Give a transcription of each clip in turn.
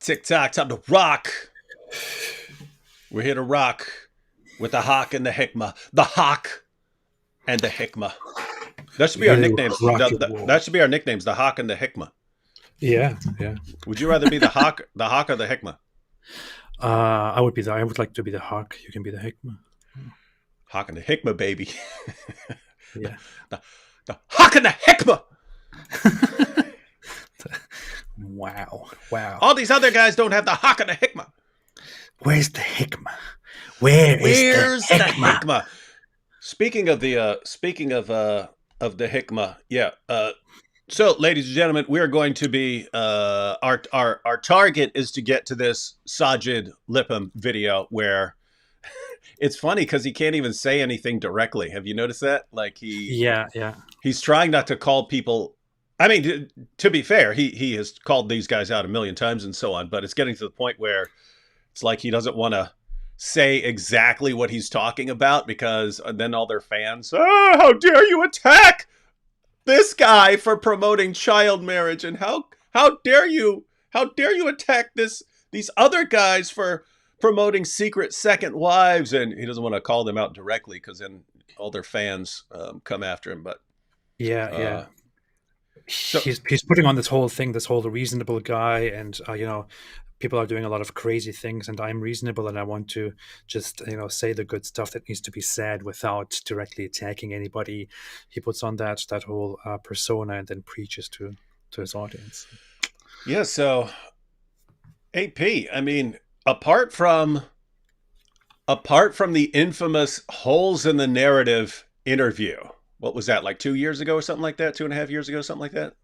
TikTok, time to rock. We're here to rock with the Hawk and the Hikmah. The Hawk and the Hikmah. That should be our Here to nicknames. rock your world. That should be our nicknames. The Hawk and the Hikmah. Yeah, yeah. Would you rather be the Hawk or the Hikmah? I would like to be the hawk. You can be the hikmah. Hawk and the Hikmah, baby. Yeah. the, the Hawk and the Hikmah. Wow. Wow. All these other guys don't have the Hawk and the Hikmah. Where's the hikmah? Where's Where's the the hikmah? Hikmah? Speaking of the Hikmah, yeah. So, ladies and gentlemen, we are going to be our target is to get to this Sajid Lipham video where it's funny because he can't even say anything directly. Have you noticed that? Like Yeah, yeah. he's trying not to call people. I mean, to be fair, he has called these guys out a million times and so on, but it's getting to the point where it's like he doesn't want to say exactly what he's talking about because then all their fans, oh, how dare you attack this guy for promoting child marriage, and how dare you attack these other guys for promoting secret second wives, and he doesn't want to call them out directly because then all their fans come after him. But Yeah, uh, yeah. so He's putting on this whole thing, this whole reasonable guy, and people are doing a lot of crazy things, and I'm reasonable, and I want to just say the good stuff that needs to be said without directly attacking anybody. He puts on that whole persona and then preaches to his audience. yeah, so AP, I mean, apart from the infamous holes in the narrative interview, what was that, like 2 years ago or something like that, 2.5 years ago, something like that?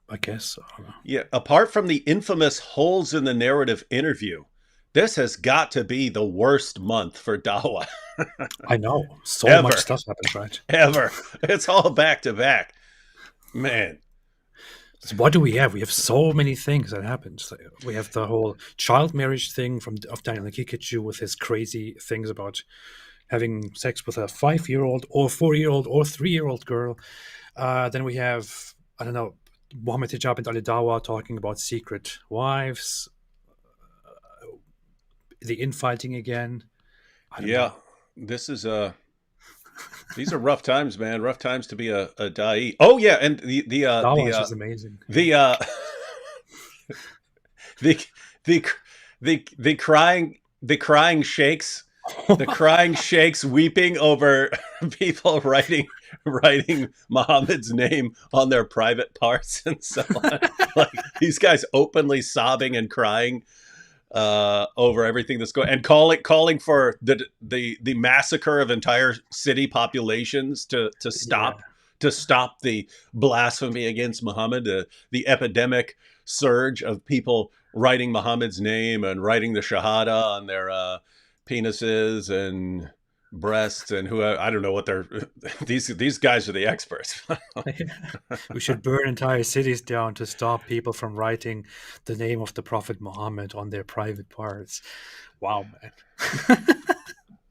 I guess. Yeah, apart from the infamous holes in the narrative interview, this has got to be the worst month for Dawa I know so much ever, stuff happens, right? ever. It's all back to back, man. So what do we have? We have so many things that happened. So we have the whole child marriage thing of Daniel Kikachu with his crazy things about having sex with a 5-year-old or 4-year-old or 3-year-old girl. Then we have, I don't know, Mohammed Hijab and Ali Dawa talking about secret wives, the infighting again. I don't Yeah, know. this is these are rough times, man. Rough times to be a dai. Oh yeah, and Dawa is just amazing. the the the the crying sheikhs, the crying sheikhs weeping over people writing Muhammad's name on their private parts and so on. Like these guys openly sobbing and crying over everything that's going, and calling for the massacre of entire city populations to Yeah. stop the blasphemy against Muhammad, the epidemic surge of people writing Muhammad's name and writing the Shahada on their penises and breasts, and who I don't know what they're these guys are the experts. We should burn entire cities down to stop people from writing the name of the Prophet Muhammad on their private parts. Wow, man.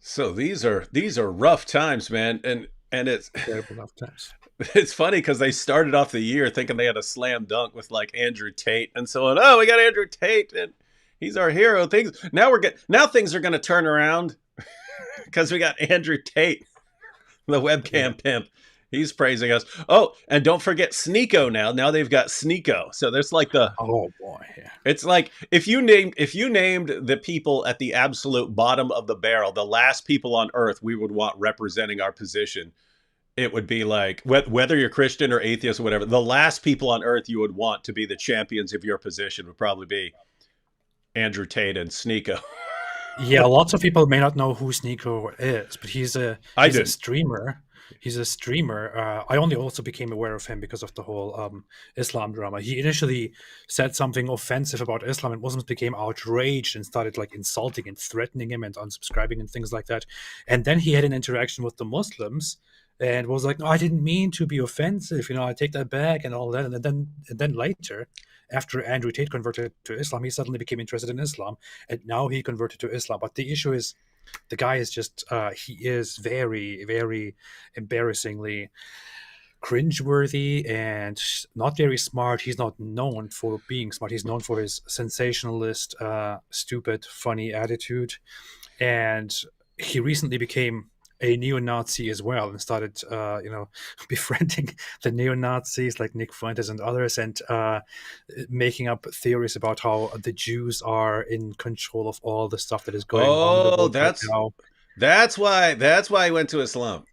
So these are rough times, man, and Terrible enough times. it's funny because they started off the year thinking they had a slam dunk with like Andrew Tate and so on. Oh, we got Andrew Tate and he's our hero. Now things are going to turn around because we got Andrew Tate, the Yeah. webcam pimp. He's praising us. Oh, and don't forget Sneeko now. Now they've got Sneeko. So there's like Oh boy. Yeah. it's like if you named the people at the absolute bottom of the barrel, the last people on earth we would want representing our position, it would be like whether you're Christian or atheist or whatever, the last people on earth you would want to be the champions of your position would probably be Andrew Tate and Sneeko. Yeah, lots of people may not know who Sneeko is, but I he's a didn't. streamer. He's a streamer. I only also became aware of him because of the whole Islam drama. He initially said something offensive about Islam, and Muslims became outraged and started like insulting and threatening him and unsubscribing and things like that. And then he had an interaction with the Muslims and was like, "No, I didn't mean to be offensive. I take that back and all that." And then later, after Andrew Tate converted to Islam, he suddenly became interested in Islam, and now he converted to Islam. But the issue is, the guy is just he is very, very embarrassingly cringeworthy and not very smart. He's not known for being smart. He's known for his sensationalist, stupid, funny attitude. And he recently became a neo-Nazi as well, and started, befriending the neo-Nazis like Nick Fuentes and others, and making up theories about how the Jews are in control of all the stuff that is going on in the Oh, world right now. that's why he went to Islam.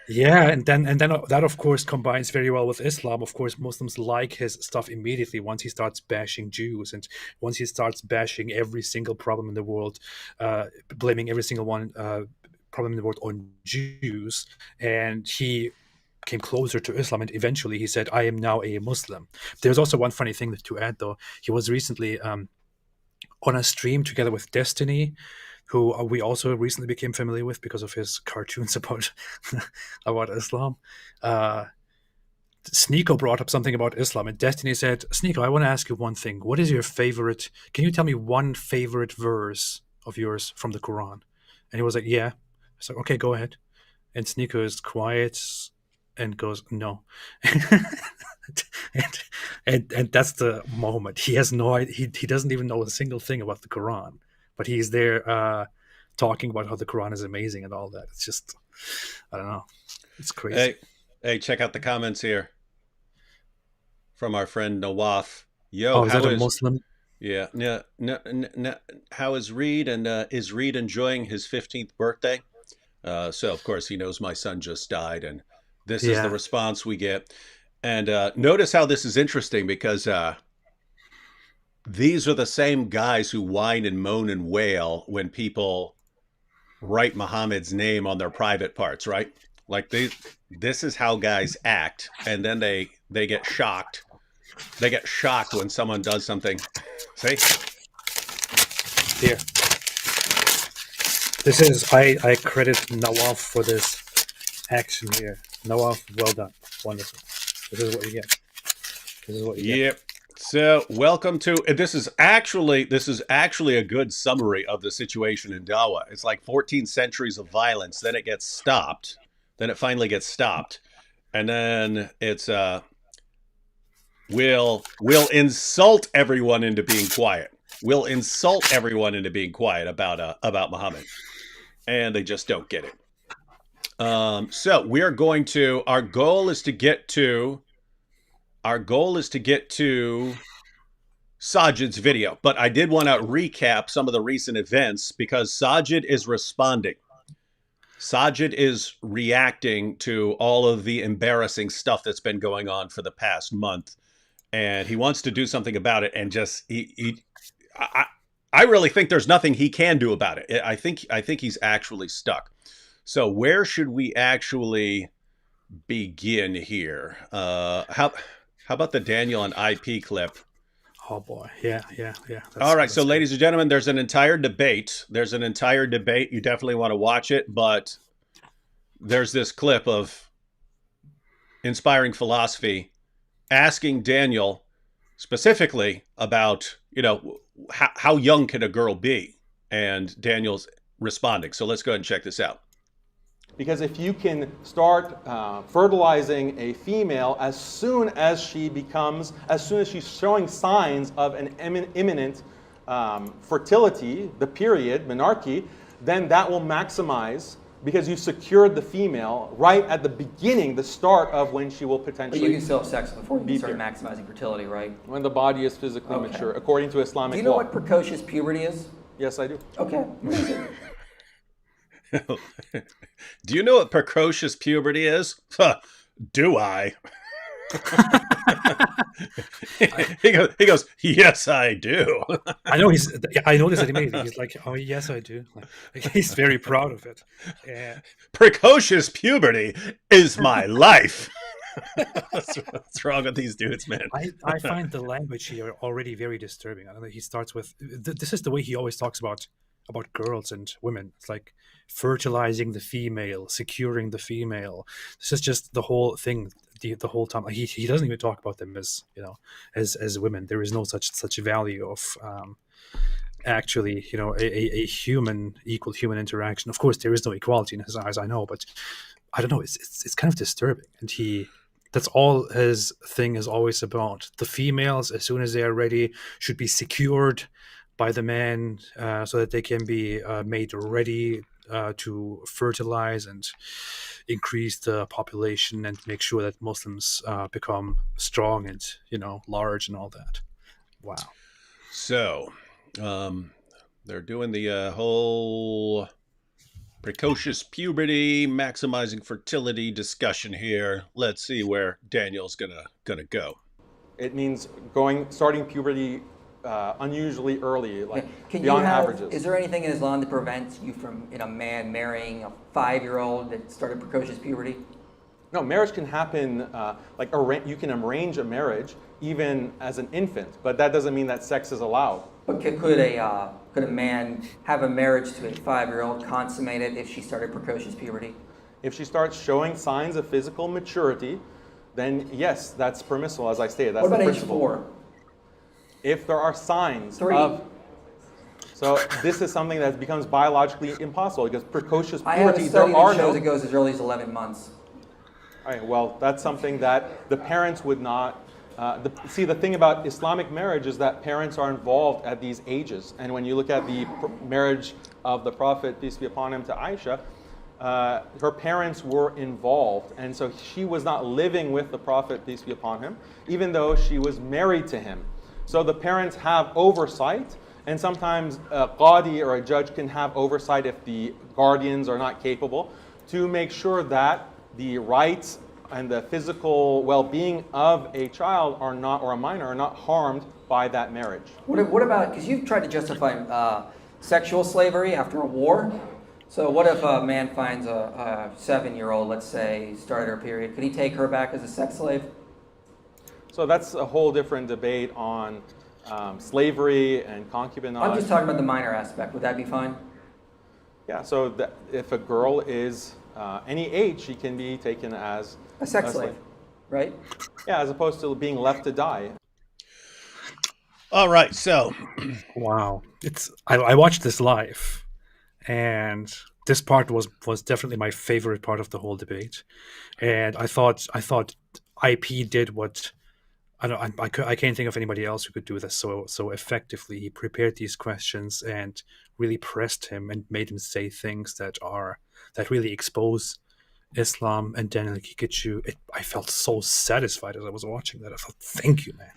Yeah, and then that of course combines very well with Islam. Of course, Muslims like his stuff immediately once he starts bashing Jews, and once he starts bashing every single problem in the world, blaming every single one problem in the world on Jews, and he came closer to Islam, and eventually he said, "I am now a Muslim." There's also one funny thing to add, though. He was recently on a stream together with Destiny, who we also recently became familiar with because of his cartoons about about Islam. Sneeko brought up something about Islam, and Destiny said, "Sneeko, I want to ask you one thing. What is your favorite? Can you tell me one favorite verse of yours from the Quran?" And he was like, "Yeah." I said, "Okay, go ahead." And Sneeko is quiet and goes, "No." and, and that's the moment. He has no idea. He doesn't even know a single thing about the Quran, but he's there talking about how the Quran is amazing and all that. It's just, I don't know. It's crazy. Hey, check out the comments here from our friend Nawaf. Yo, Oh, is that how a is Muslim? yeah, no, no, no, how is Reed, and is Reed enjoying his 15th birthday? So of course he knows my son just died, and this is the Yeah. response we get. And notice how this is interesting, because these are the same guys who whine and moan and wail when people write Muhammad's name on their private parts, right? Like this is how guys act, and then they get shocked. They get shocked when someone does something. See? Here. This is, I credit Nawaf for this action here. Nawaf, well done. Wonderful. This is what you get. This is what you get. Yep. So, welcome to this is actually a good summary of the situation in Dawa. It's like 14 centuries of violence, then it gets stopped, then it finally gets stopped, and then it's we'll insult everyone into being quiet. We'll insult everyone into being quiet about Muhammad, and they just don't get it. So we are going to. Our goal is to get to Sajid's video, but I did want to recap some of the recent events because Sajid is responding. Sajid is reacting to all of the embarrassing stuff that's been going on for the past month, and he wants to do something about it. And just I really think there's nothing he can do about it. I think he's actually stuck. So where should we actually begin here? How about the Daniel and IP clip? Oh boy, yeah. All right, so good. ladies and gentlemen, there's an entire debate. You definitely want to watch it, but there's this clip of Inspiring Philosophy asking Daniel specifically about, how young can a girl be? And Daniel's responding. So let's go ahead and check this out. Because if you can start fertilizing a female as soon as she's showing signs of an imminent fertility, the period, menarche, then that will maximize, because you secured the female right at the beginning, the start of when she will potentially. But you can still have sex before you start pure. maximizing fertility, right? When the body is physically Okay. mature, according to Islamic law. Do you know what precocious puberty is? Yes, I do. Okay. Do you know what precocious puberty is? Do I? he goes, yes, I do. I noticed that he made it. He's like, oh yes, I do. Like, he's very proud of it. Yeah. Precocious puberty is my life. What's wrong with these dudes, man? I find the language here already very disturbing. I don't know. He starts with this is the way he always talks about girls and women. It's like fertilizing the female, securing the female. This is just the whole thing. The whole time he doesn't even talk about them as as women. There is no such value of actually a human equal human interaction. Of course, there is no equality in his eyes. I know, but I don't know. It's kind of disturbing, and he That's all his thing is always about. The females, as soon as they are ready, should be secured by the man so that they can be made ready to fertilize and increase the population and make sure that Muslims become strong and, large and all that. Wow. So, they're doing the whole precocious puberty, maximizing fertility discussion here. Let's see where Daniel's gonna go. It means starting puberty unusually early, like Can beyond you have, averages. Is there anything in Islam that prevents you from, a man marrying a 5-year-old that started precocious puberty? No, marriage can happen, you can arrange a marriage even as an infant, but that doesn't mean that sex is allowed. But could a man have a marriage to a 5-year-old consummated if she started precocious puberty? If she starts showing signs of physical maturity, then yes, that's permissible, as I stated. That's What about the age principle. 4? If there are signs 3. So this is something that becomes biologically impossible because precocious I have puberty, a study there are that shows no... it goes as early as 11 months. All right, well, that's something that the parents would not... See, the thing about Islamic marriage is that parents are involved at these ages. And when you look at the marriage of the Prophet, peace be upon him, to Aisha, her parents were involved. And so she was not living with the Prophet, peace be upon him, even though she was married to him. So the parents have oversight, and sometimes a qadi or a judge can have oversight if the guardians are not capable to make sure that the rights and the physical well-being of a child are not, or a minor, are not harmed by that marriage. What about, because you've tried to justify sexual slavery after a war. So what if a man finds a 7-year-old, let's say, started her period? Could he take her back as a sex slave? So that's a whole different debate on slavery and concubinage. I'm just talking about the minor aspect. Would that be fine? Yeah, so if a girl is any age, she can be taken as A sex slave, right? Yeah, as opposed to being left to die. All right, so Wow. I watched this live, and this part was definitely my favorite part of the whole debate. And I thought IP did what I can't think of anybody else who could do this so effectively. He prepared these questions and really pressed him and made him say things that really expose Islam, and then he gets you. I felt so satisfied as I was watching that. I thought, thank you, man.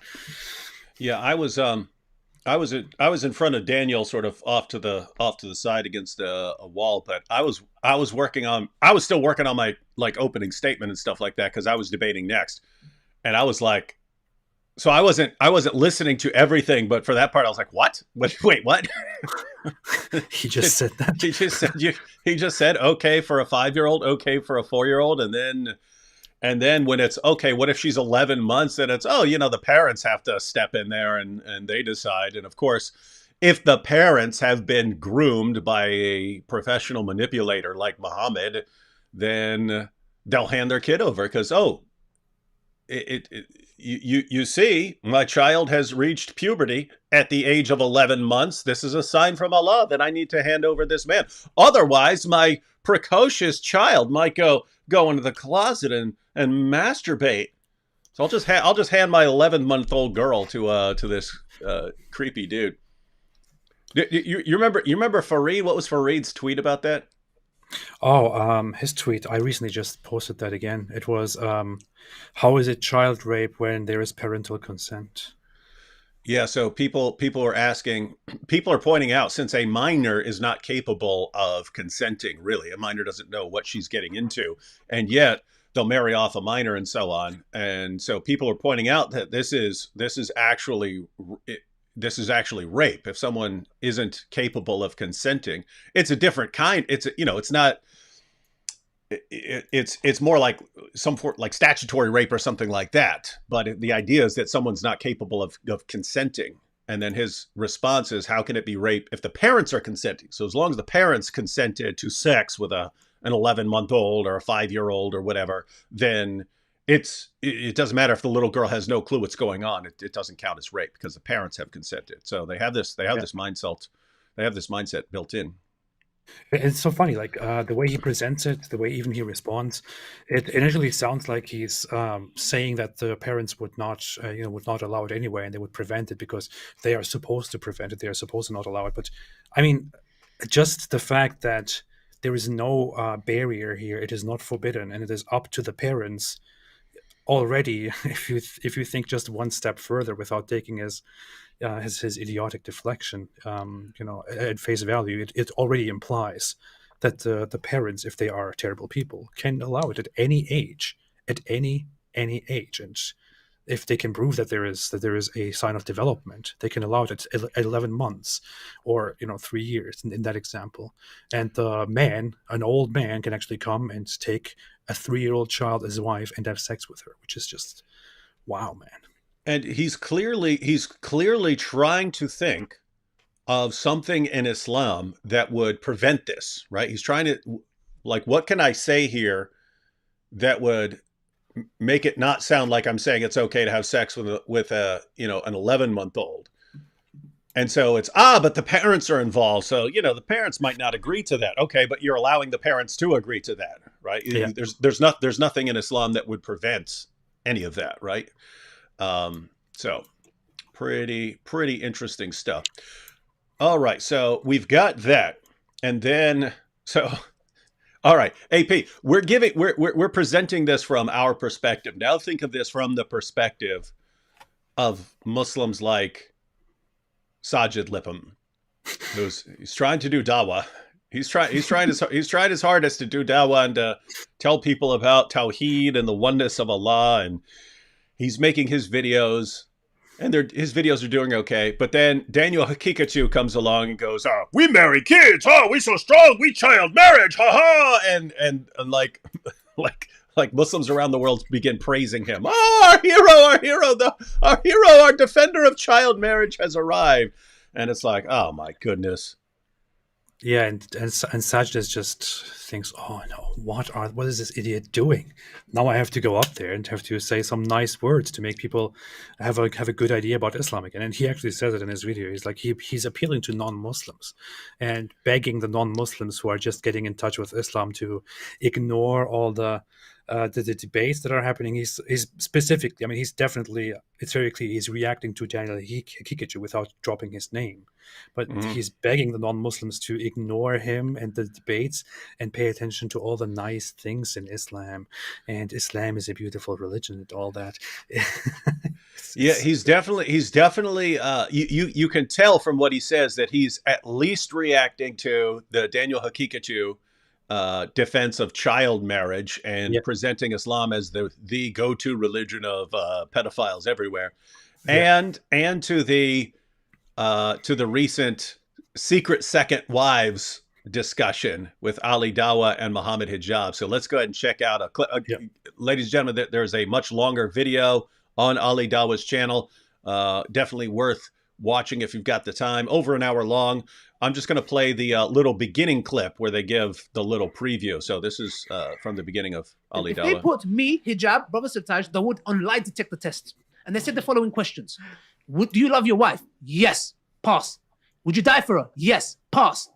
yeah, I was in front of Daniel, sort of off to the side against a wall, but I was still working on my opening statement and stuff like that because I was debating next, and I was like. So I wasn't listening to everything, but for that part, I was like, "What? Wait, what?" He just said that. He just said, "Okay for a 5-year-old, okay for a 4-year-old," and then when it's okay, what if she's 11 months? And it's the parents have to step in there and they decide. And of course, if the parents have been groomed by a professional manipulator like Muhammad, then they'll hand their kid over because You see, my child has reached puberty at the age of 11 months. This is a sign from Allah that I need to hand over this man. Otherwise, my precocious child might go into the closet and masturbate. So I'll just hand my 11-month-old girl to this creepy dude. You remember Fareed? What was Fareed's tweet about that? Oh, his tweet. I recently just posted that again. It was, how is it child rape when there is parental consent? Yeah, so people are pointing out, since a minor is not capable of consenting, really, a minor doesn't know what she's getting into, and yet they'll marry off a minor and so on. And so people are pointing out that this is actually rape. If someone isn't capable of consenting, it's a different kind. It's not. It's more like like statutory rape or something like that. But the idea is that someone's not capable of consenting. And then his response is, how can it be rape if the parents are consenting? So as long as the parents consented to sex with an 11-month-old or a 5-year-old or whatever, then it doesn't matter if the little girl has no clue what's going on. It doesn't count as rape because the parents have consented. So they have this mindset built in. It's so funny, like the way he presents it, the way even he responds. It initially sounds like he's saying that the parents would not, would not allow it anyway, and they would prevent it because they are supposed to prevent it. They are supposed to not allow it. But I mean, just the fact that there is no barrier here, it is not forbidden, and it is up to the parents already. If you think just one step further without taking his idiotic deflection, at face value, it already implies that the parents, if they are terrible people, can allow it at any age, and if they can prove that there is a sign of development, they can allow it at 11 months, or 3 years in that example. And the man, an old man, can actually come and take a 3-year-old child as wife and have sex with her, which is just wow, man. And he's clearly trying to think of something in Islam that would prevent this, right? He's trying to, like, what can I say here that would make it not sound like I'm saying it's okay to have sex with a an 11-month-old. And so it's, but the parents are involved. So, the parents might not agree to that. Okay, but you're allowing the parents to agree to that, right? Yeah. There's nothing in Islam that would prevent any of that, right? So pretty interesting stuff. All right, so we've got that. And then all right, AP, we're presenting this from our perspective. Now think of this from the perspective of Muslims like Sajid Lippam, he's trying to do dawah. He's tried his hardest to do dawah and to tell people about Tawheed and the oneness of Allah, and he's making his videos, and his videos are doing okay. But then Daniel Hakikachu comes along and goes, we marry kids, we so strong, we child marriage, and like Muslims around the world begin praising him. Our hero, our defender of child marriage has arrived. And it's like, oh my goodness. Yeah, and Sajid just thinks, oh no, what is this idiot doing? Now I have to go up there and have to say some nice words to make people have a good idea about Islam again. And he actually says it in his video. He's like, he's appealing to non-Muslims and begging the non-Muslims who are just getting in touch with Islam to ignore all the debates that are happening. He's specifically, I mean, he's definitely, it's very clear he's reacting to Daniel Hakikachu without dropping his name, but he's begging the non-Muslims to ignore him and the debates and pay attention to all the nice things in Islam, and Islam is a beautiful religion and all that. Yeah, he's definitely you can tell from what he says that he's at least reacting to the Daniel Hakikachu defense of child marriage and presenting Islam as the go-to religion of pedophiles everywhere, and to the recent secret second wives discussion with Ali Dawah and Muhammad Hijab. So let's go ahead and check out a clip. Ladies and gentlemen, there's a much longer video on Ali Dawah's channel. Definitely worth watching if you've got the time. Over an hour long. I'm just going to play the little beginning clip where they give the little preview. So this is from the beginning of Ali Dawah. If they put me, hijab, brother Sirtaj, they would on lie detector test. And they said the following questions. Do you love your wife? Yes. Pass. Would you die for her? Yes. Pass.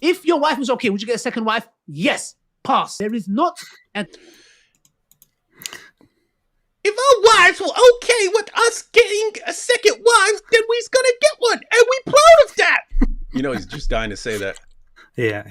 If your wife was okay, would you get a second wife? Yes. Pass. There is not... If our wives were okay with us getting a second wife, then we's gonna get one, and we proud of that. He's just dying to say that. Yeah.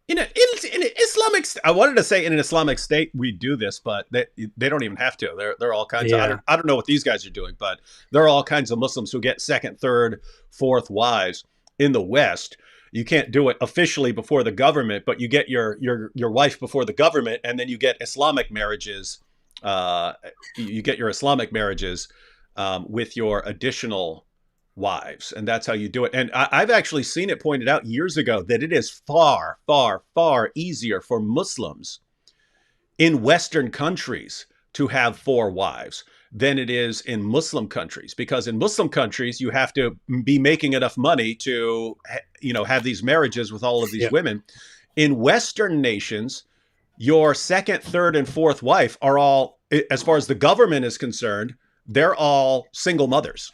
In an Islamic, I wanted to say in an Islamic state we do this, but they don't even have to. There are all kinds of, I don't know what these guys are doing, but there are all kinds of Muslims who get second, third, fourth wives in the West. You can't do it officially before the government, but you get your wife before the government, and then you get Islamic marriages. You get your Islamic marriages with your additional wives, and that's how you do it. And I've actually seen it pointed out years ago that it is far, far, far easier for Muslims in Western countries to have 4 wives than it is in Muslim countries, because in Muslim countries you have to be making enough money to have these marriages with all of these women. In Western nations, your second, third, and fourth wife are all, as far as the government is concerned, they're all single mothers.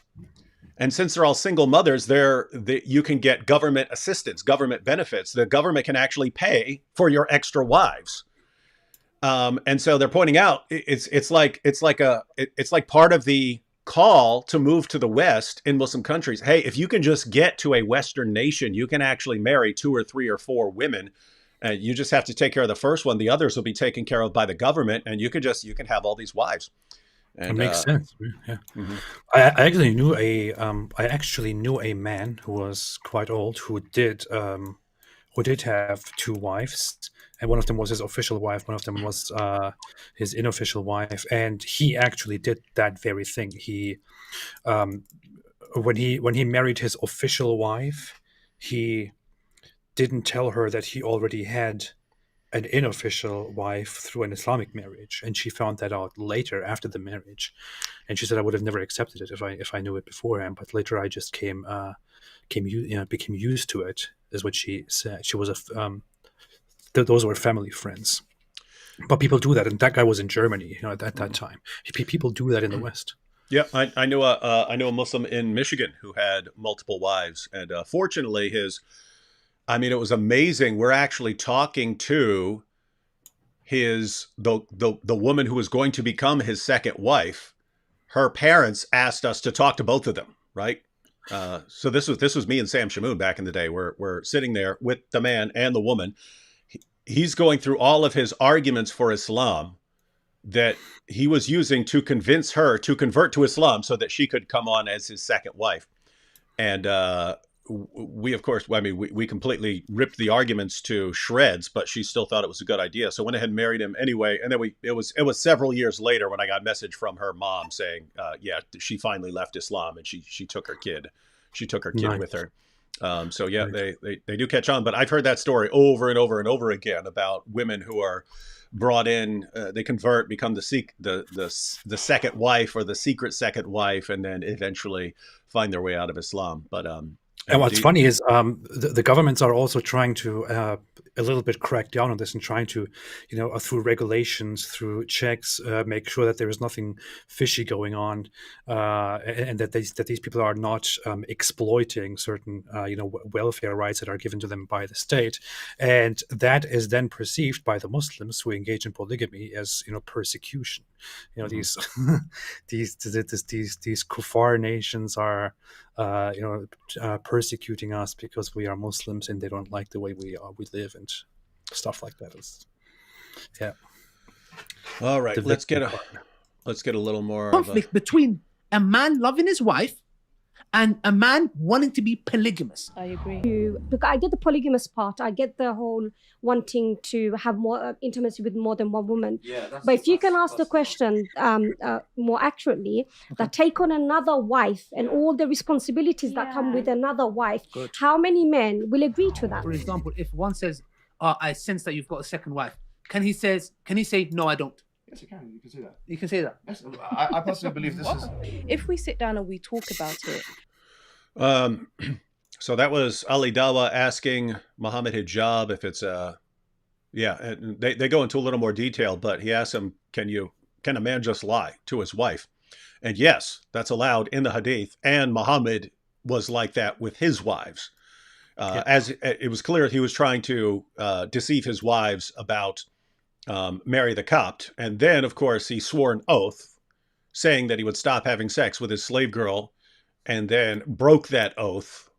And since they're all single mothers, you can get government assistance, government benefits. The government can actually pay for your extra wives. And so they're pointing out it's like part of the call to move to the West in Muslim countries. Hey, if you can just get to a Western nation, you can actually marry 2 or 3 or 4 women. You just have to take care of the first one. The others will be taken care of by the government, and you can have all these wives. And, It makes sense. Yeah. Mhm. I actually knew a man who was quite old who did have 2 wives, and one of them was his official wife, one of them was his unofficial wife, and he actually did that very thing. He when he married his official wife, he didn't tell her that he already had an unofficial wife through an Islamic marriage, and she found that out later after the marriage, and she said, I would have never accepted it if I knew it beforehand, but later I just became used to it, is what she said. She was those were family friends, but people do that, and that guy was in Germany, at that time. People do that in the West. Yeah, I know a Muslim in Michigan who had multiple wives, and fortunately it was amazing. We're actually talking to the woman who was going to become his second wife. Her parents asked us to talk to both of them, right? So this was me and Sam Shamoon back in the day. We're sitting there with the man and the woman. He's going through all of his arguments for Islam that he was using to convince her to convert to Islam so that she could come on as his second wife. And we, of course, we completely ripped the arguments to shreds, but she still thought it was a good idea. So went ahead and married him anyway. And then it was several years later when I got a message from her mom saying, she finally left Islam and she took her kid. She took her kid Nice. with her. So yeah, right. They do catch on, but I've heard that story over and over and over again about women who are brought in, they convert, become the second wife or the secret second wife, and then eventually find their way out of Islam. But and what's funny is the governments are also trying to a little bit crack down on this and trying to, through regulations, through checks, make sure that there is nothing fishy going on, and that these people are not exploiting certain welfare rights that are given to them by the state, and that is then perceived by the Muslims who engage in polygamy as persecution. These kuffar nations are persecuting us because we are Muslims and they don't like the way we live and stuff like that. Yeah. All right, let's get a little more conflict between a man loving his wife and a man wanting to be polygamous. I agree. Because I get the polygamous part. I get the whole wanting to have more intimacy with more than one woman. But if you can ask the question more accurately, that take on another wife and all the responsibilities that come with another wife, how many men will agree to that? For example, if one says, I sense that you've got a second wife, can he say, no, I don't? Yes, you can. You can say that. You can say that. Yes, I personally believe this is. If we sit down and we talk about it. So that was Ali Dawa asking Muhammad Hijab if it's and they go into a little more detail, but he asks him, can a man just lie to his wife? And yes, that's allowed in the hadith, and Muhammad was like that with his wives. As it was clear, he was trying to deceive his wives about marry the Copt. And then, of course, he swore an oath saying that he would stop having sex with his slave girl, and then broke that oath.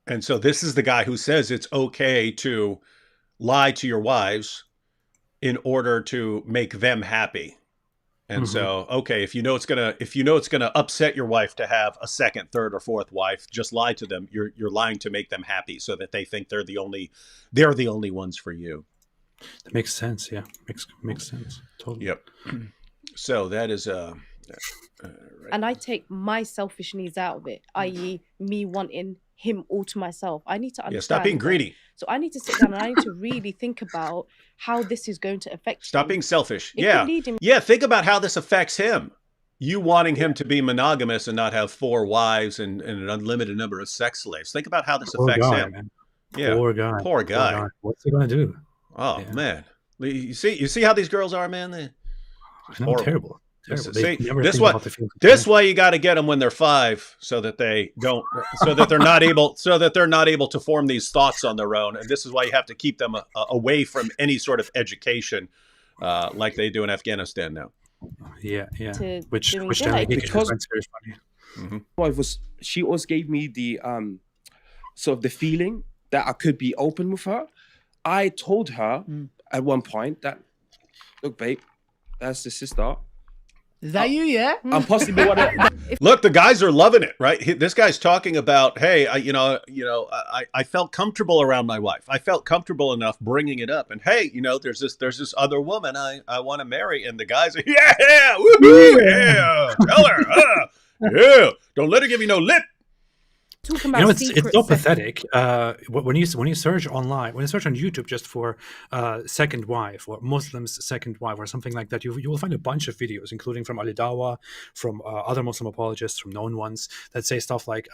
And so this is the guy who says it's okay to lie to your wives in order to make them happy. And so, okay, if you know it's gonna upset your wife to have a second, third, or fourth wife, just lie to them. You're lying to make them happy so that they think they're the only ones for you. That makes sense. Yeah, makes sense. Totally. Yep. So that is right. And I take my selfish needs out of it, i.e., me wanting him all to myself. I need to understand. Yeah, stop being greedy. So I need to sit down and I need to really think about how this is going to affect. Stop being selfish. It Yeah. could lead him- Yeah. Think about how this affects him. You wanting him to be monogamous and not have 4 wives and an unlimited number of sex slaves. Think about how this affects him. Man. Yeah. Poor guy. What's he gonna do? Oh man. You see how these girls are, man? I know, terrible. terrible. See, They never this think why about the feelings of this men. why you got to get them when they're 5, so that they don't, so that they're not able to form these thoughts on their own. And this is why you have to keep them away from any sort of education, like they do in Afghanistan now. Yeah. To Which doing then good. because finds very funny. She always gave me the sort of the feeling that I could be open with her. I told her at one point that, look, babe, that's the sister. Is that you? Yeah. I'm possibly one of. Look, the guys are loving it, right? This guy's talking about, hey, I felt comfortable around my wife. I felt comfortable enough bringing it up, and hey, there's this other woman I want to marry, and the guys are, yeah, woohoo, yeah, tell her, yeah, don't let her give you no lip. Talking about It's so secrets. pathetic. When you search online, when you search on YouTube just for second wife or Muslim's second wife or something like that, you will find a bunch of videos, including from Ali DAWAH, from other Muslim apologists, from known ones, that say stuff like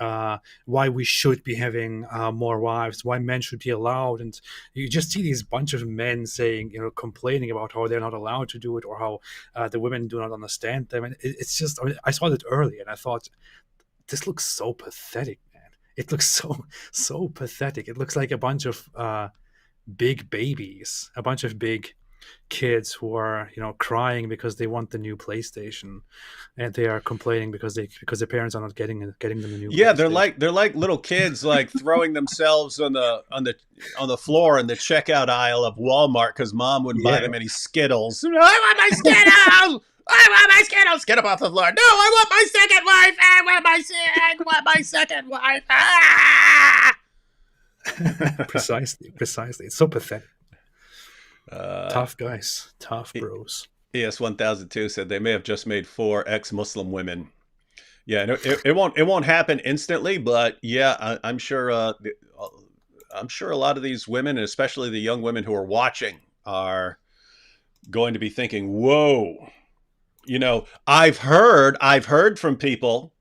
why we should be having more wives, why men should be allowed, and you just see these bunch of men saying, complaining about how they're not allowed to do it, or how the women do not understand them, and it's just, I saw it early and I thought, this looks so pathetic. It looks so pathetic. It looks like a bunch of big babies, a bunch of big kids who are, crying because they want the new PlayStation, and they are complaining because their parents are not getting them the new. Yeah, PlayStation. they're like little kids, like throwing themselves on the floor in the checkout aisle of Walmart because mom wouldn't buy them any Skittles. I want my Skittles. I want my Skittles. Get up off the floor. No, I want my second wife. I want my second wife. Ah! Precisely. It's so pathetic. Tough guys, tough bros. ES1002 said they may have just made 4 ex-Muslim women. Yeah, no, it won't happen instantly, but yeah, I'm sure a lot of these women, and especially the young women who are watching, are going to be thinking, "Whoa." I've heard from people,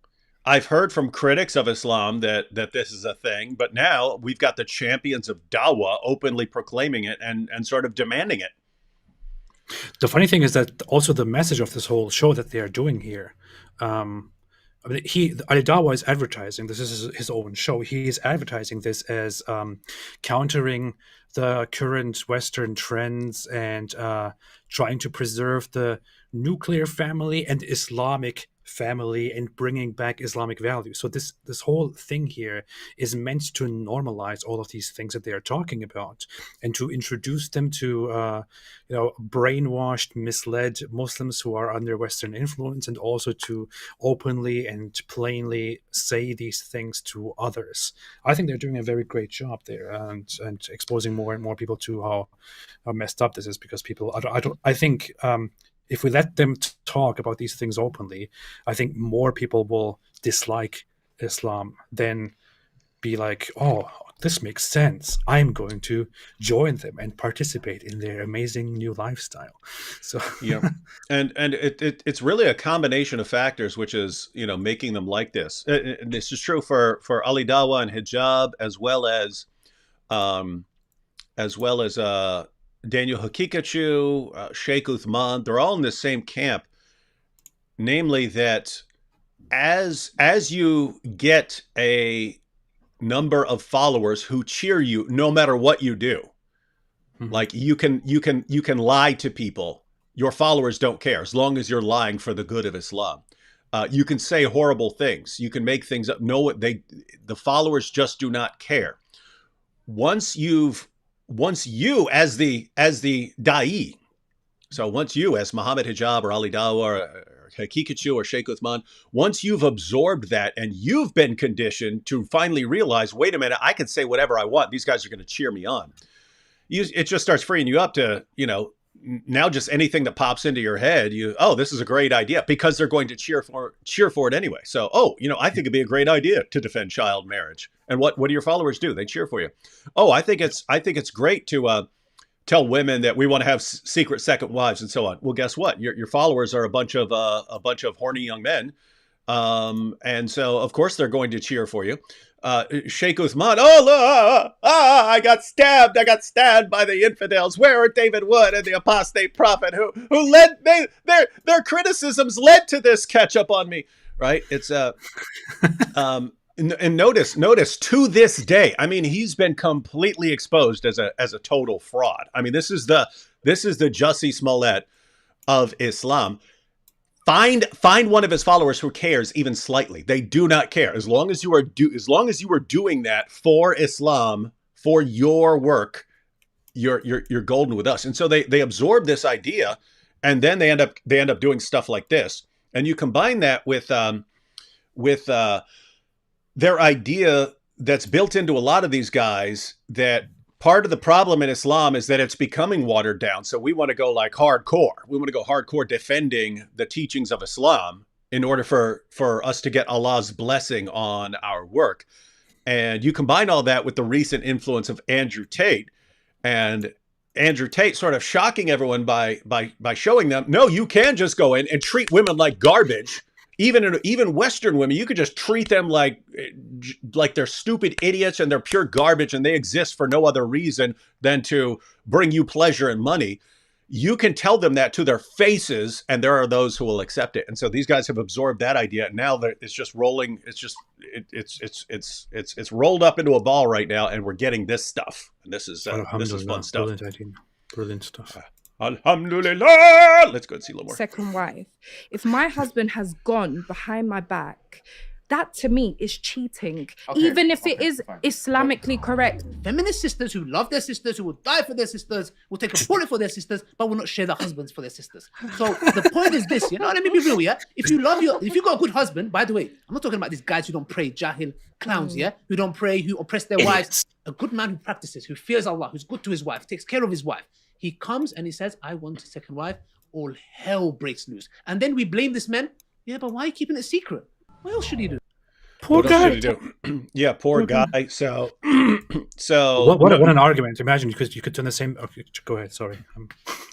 I've heard from critics of Islam that this is a thing, but now we've got the champions of DAWAH openly proclaiming it and sort of demanding it. The funny thing is that also the message of this whole show that they are doing here, Ali DAWAH is advertising, this is his own show, he is advertising this as countering the current Western trends and trying to preserve the nuclear family and Islamic family and bringing back Islamic values. So this whole thing here is meant to normalize all of these things that they are talking about and to introduce them to brainwashed, misled Muslims who are under Western influence, and also to openly and plainly say these things to others. I think they're doing a very great job there and exposing more and more people to how messed up this is, because people I think if we let them talk about these things openly, I think more people will dislike Islam than be like, oh, this makes sense. I'm going to join them and participate in their amazing new lifestyle. So yeah, and it's really a combination of factors, which is making them like this. And this is true for Ali DAWAH and hijab, as well as Daniel Hakikachu, Sheikh Uthman. They're all in the same camp, namely that as you get a number of followers who cheer you no matter what you do, like you can lie to people, your followers don't care as long as you're lying for the good of Islam. You can say horrible things, you can make things up. The followers just do not care. Once you as the da'i, so once you as Muhammad Hijab or Ali DAWAH or Hakikachu or Sheikh Uthman, once you've absorbed that and you've been conditioned to finally realize, wait a minute, I can say whatever I want, these guys are going to cheer me on. It just starts freeing you up to, now just anything that pops into your head, this is a great idea, because they're going to cheer for it anyway. So, I think it'd be a great idea to defend child marriage. And what do your followers do? They cheer for you. Oh, I think it's great to tell women that we want to have secret second wives and so on. Well, guess what? Your followers are a bunch of horny young men And so, of course, they're going to cheer for you. Sheikh Uthman, I got stabbed. I got stabbed by the infidels. Where are David Wood and the apostate prophet who led their criticisms led to this catch up on me, right? It's and notice to this day, I mean, he's been completely exposed as a total fraud. I mean, this is the Jussie Smollett of Islam. Find one of his followers who cares even slightly. They do not care. As long as you are doing that for Islam, for your work, you're golden with us. And so they absorb this idea, and then they end up doing stuff like this. And you combine that with their idea that's built into a lot of these guys, that part of the problem in Islam is that it's becoming watered down. So we want to go like hardcore. We want to go hardcore defending the teachings of Islam in order for us to get Allah's blessing on our work. And you combine all that with the recent influence of Andrew Tate, and Andrew Tate sort of shocking everyone by showing them, no, you can just go in and treat women like garbage. Even Western women, you could just treat them like they're stupid idiots and they're pure garbage and they exist for no other reason than to bring you pleasure and money. You can tell them that to their faces, and there are those who will accept it. And so these guys have absorbed that idea. Now it's just rolling. It's rolled up into a ball right now, and we're getting this stuff. And this is fun stuff. Brilliant stuff. Alhamdulillah. Let's go and see a little more. Second wife. If my husband has gone behind my back, that to me is cheating, even if it is Islamically correct. Feminist sisters who love their sisters, who will die for their sisters, will take a bullet for their sisters, but will not share their husbands for their sisters. So the point is this, let me be real, yeah? If you got a good husband, by the way, I'm not talking about these guys who don't pray, jahil clowns, yeah? Who don't pray, who oppress their wives. A good man who practices, who fears Allah, who's good to his wife, takes care of his wife. He comes and he says, I want a second wife. All hell breaks loose. And then we blame this man. Yeah, but why are you keeping it secret? What else should he do? Poor guy. Yeah, poor guy. So what an argument! Imagine you could turn the same. Okay, go ahead. Sorry.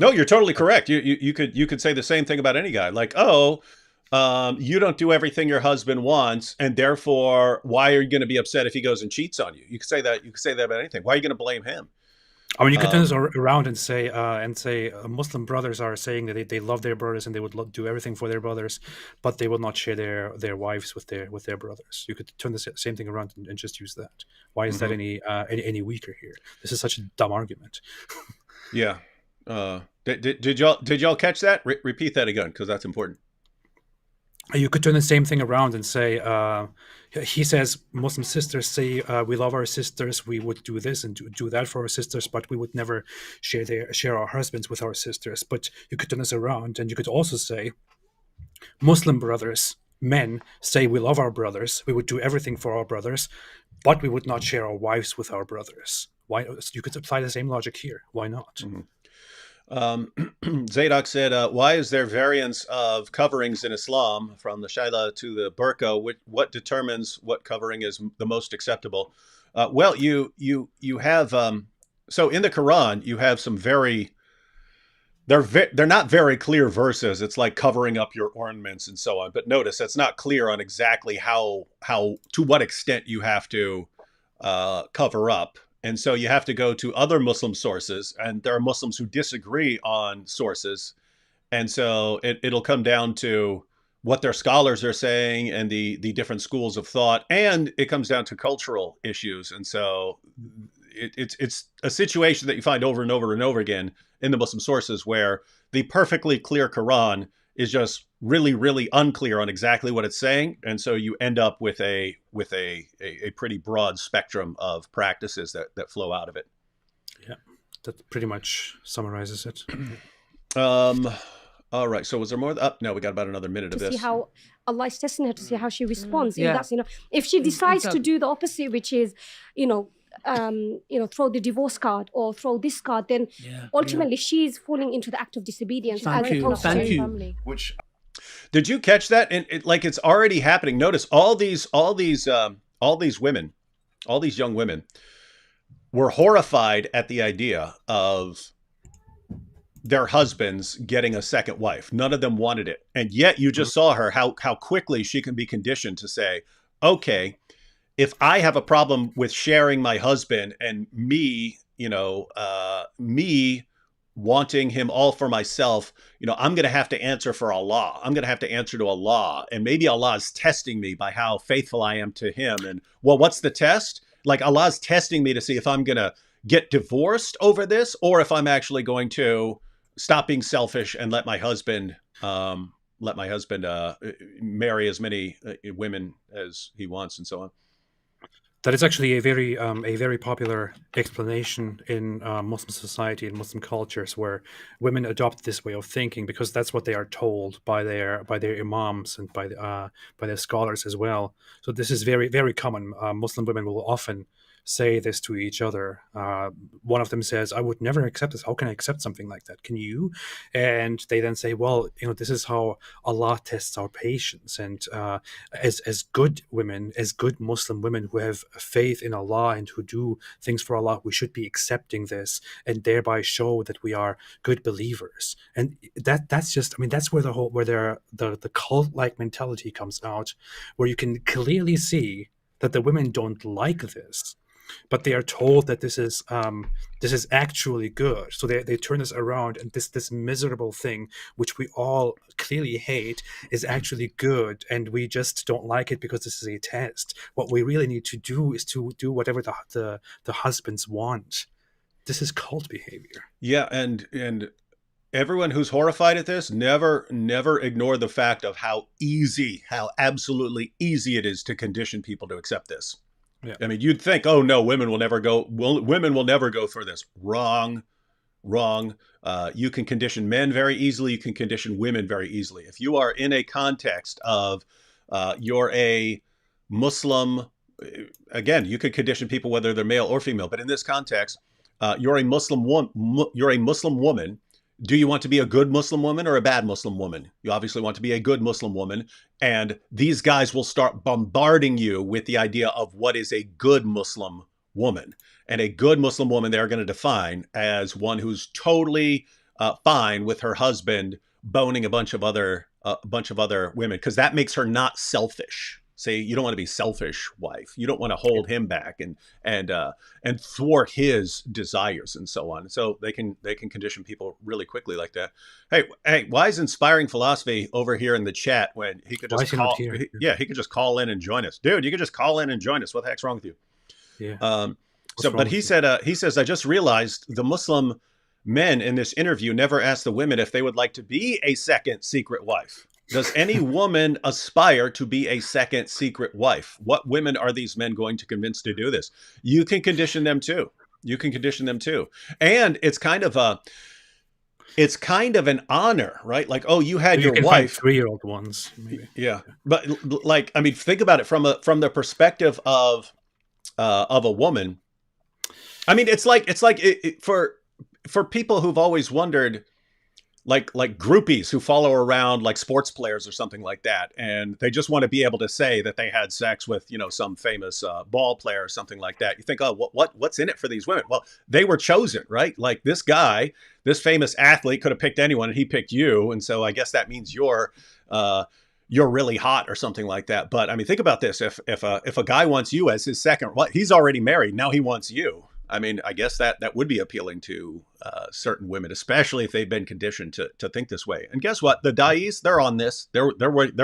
No, you're totally correct. You could say the same thing about any guy. Like, you don't do everything your husband wants, and therefore, why are you going to be upset if he goes and cheats on you? You could say that. You could say that about anything. Why are you going to blame him? I mean, you could turn this around and say, Muslim brothers are saying that they love their brothers and they would do everything for their brothers, but they will not share their wives with their brothers. You could turn the same thing around and just use that. Why is that any weaker here? This is such a dumb argument. Yeah. Did y'all catch that? Repeat that again, because that's important. You could turn the same thing around and say, he says, Muslim sisters say, we love our sisters, we would do this and do that for our sisters, but we would never share our husbands with our sisters. But you could turn this around, and you could also say, Muslim brothers, men, say we love our brothers, we would do everything for our brothers, but we would not share our wives with our brothers. Why? You could apply the same logic here. Why not? Mm-hmm. Zadok said, why is there variance of coverings in Islam from the shaila to the burqa? What determines what covering is the most acceptable? Well, you have, so in the Quran, you have some they're not very clear verses. It's like covering up your ornaments and so on. But notice that's not clear on exactly how to what extent you have to cover up. And so you have to go to other Muslim sources, and there are Muslims who disagree on sources. And so it'll come down to what their scholars are saying and the different schools of thought. And it comes down to cultural issues. And so it's a situation that you find over and over and over again in the Muslim sources, where the perfectly clear Quran is just really, really unclear on exactly what it's saying. And so you end up with a pretty broad spectrum of practices that flow out of it. Yeah, that pretty much summarizes it. All right. So was there more? No, we got about another minute of this. To see how Allah is testing her, to see how she responds. Yeah. That's, if she decides to do the opposite, which is, throw the divorce card or throw this card, then ultimately she's falling into the act of disobedience. Thank you. Family. Which did you catch that? And it's already happening. Notice all these women, all these young women, were horrified at the idea of their husbands getting a second wife. None of them wanted it. And yet you just saw her, how quickly she can be conditioned to say, okay, if I have a problem with sharing my husband and me, me wanting him all for myself, I'm going to have to answer for Allah. I'm going to have to answer to Allah. And maybe Allah is testing me by how faithful I am to him. And well, what's the test? Like Allah's testing me to see if I'm going to get divorced over this, or if I'm actually going to stop being selfish and let my husband marry as many women as he wants, and so on. That is actually a very popular explanation in Muslim society and Muslim cultures, where women adopt this way of thinking because that's what they are told by their imams and by their scholars as well. So this is very, very common. Muslim women will often say this to each other. One of them says, "I would never accept this. How can I accept something like that? Can you?" And they then say, "Well, this is how Allah tests our patience." And as good women, as good Muslim women who have faith in Allah and who do things for Allah, we should be accepting this and thereby show that we are good believers. And that's just, that's where the cult-like mentality comes out, where you can clearly see that the women don't like this, but they are told that this is actually good. So they turn this around, and this miserable thing, which we all clearly hate, is actually good, and we just don't like it because this is a test. What we really need to do is to do whatever the husbands want. This is cult behavior. Yeah, and everyone who's horrified at this, never ignore the fact of how absolutely easy it is to condition people to accept this. Yeah. I mean, you'd think, oh no, women will never go for this. Wrong. You can condition men very easily. You can condition women very easily. If you are in a context of you're a Muslim, again, you could condition people whether they're male or female. But in this context, you're a Muslim woman. Do you want to be a good Muslim woman or a bad Muslim woman? You obviously want to be a good Muslim woman. And these guys will start bombarding you with the idea of what is a good Muslim woman. And a good Muslim woman they're going to define as one who's totally fine with her husband boning a bunch of other women, because that makes her not selfish. Say, you don't want to be selfish wife. You don't want to hold him back and thwart his desires and so on. So they can condition people really quickly like that. Hey, why is Inspiring Philosophy over here in the chat when he could just call? He could just call in and join us, dude. You could just call in and join us. What the heck's wrong with you? Yeah. But he says, I just realized the Muslim men in this interview never asked the women if they would like to be a second secret wife. Does any woman aspire to be a second secret wife? What women are these men going to convince to do this? You can condition them too. And it's kind of an honor, right? Like, oh, you had your wife. 3-year-old ones, maybe. Yeah. But like, I mean, think about it from the perspective of a woman. I mean, it's like for people who've always wondered, like groupies who follow around like sports players or something like that, and they just want to be able to say that they had sex with some famous ball player or something like that. You think, oh, what's in it for these women? Well, they were chosen, right? Like this guy, this famous athlete could have picked anyone, and he picked you, and so I guess that means you're really hot or something like that. But I mean, think about this: if a guy wants you as his second, he's already married, now he wants you. I mean, I guess that would be appealing to certain women, especially if they've been conditioned to think this way. And guess what? The Da'is, they're on this. They're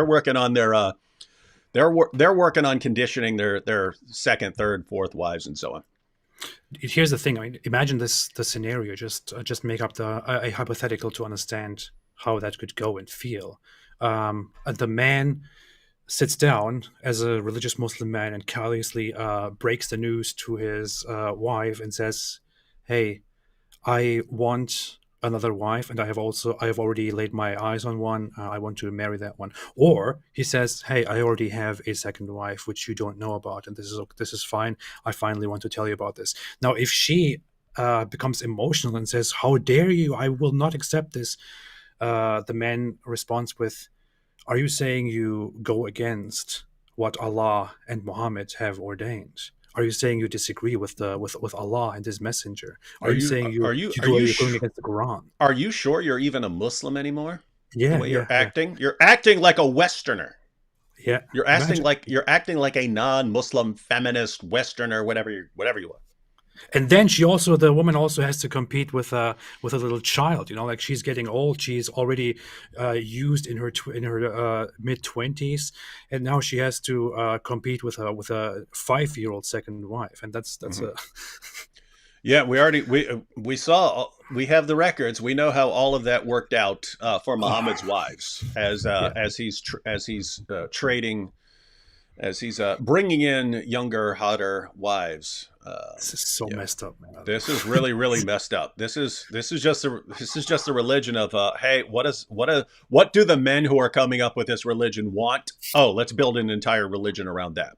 working on they're working on conditioning their second, third, fourth wives and so on. Here's the thing. I mean, imagine the scenario. Just make up a hypothetical to understand how that could go and feel. The man sits down as a religious Muslim man and carelessly breaks the news to his wife and says, "Hey, I want another wife, and I have already laid my eyes on one. I want to marry that one." Or he says, "Hey, I already have a second wife, which you don't know about, and this is fine. I finally want to tell you about this." Now, if she becomes emotional and says, "How dare you? I will not accept this," the man responds with, "Are you saying you go against what Allah and Muhammad have ordained? Are you saying you disagree with Allah and His Messenger? Are you saying you're going against the Quran? Are you sure you're even a Muslim anymore? Yeah, the way you're acting, you're acting like a Westerner. Yeah, you're acting like a non-Muslim feminist Westerner, whatever you are. And then the woman also has to compete with a little child. Like she's getting old. She's already used in her mid-20s, and now she has to compete with a 5-year-old second wife, and that's a. Yeah, we saw, we have the records. We know how all of that worked out for Muhammad's wives as he's trading, as he's bringing in younger, hotter wives. This is so messed up, man. This is really, really messed up. This is just a religion of hey, what do the men who are coming up with this religion want? Oh, let's build an entire religion around that.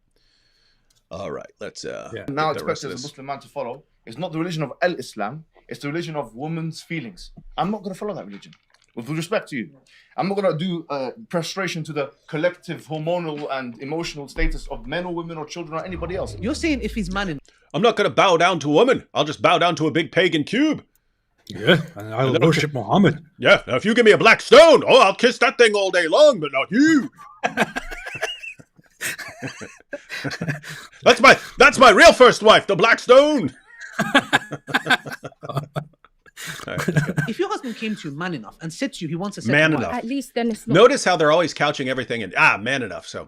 All right, let's now expected as a Muslim man to follow. It's not the religion of Islam. It's the religion of women's feelings. I'm not going to follow that religion. With respect to you, I'm not going to do prostration to the collective hormonal and emotional status of men or women or children or anybody else. You're saying if he's man, I'm not going to bow down to a woman. I'll just bow down to a big pagan cube. Yeah, and I'll worship Muhammad. Yeah, now if you give me a black stone, I'll kiss that thing all day long, but not you. That's my real first wife, the black stone. If your husband came to you man enough and said to you he wants a second man wife, enough, At least then it's not. notice how they're always couching everything in man enough. So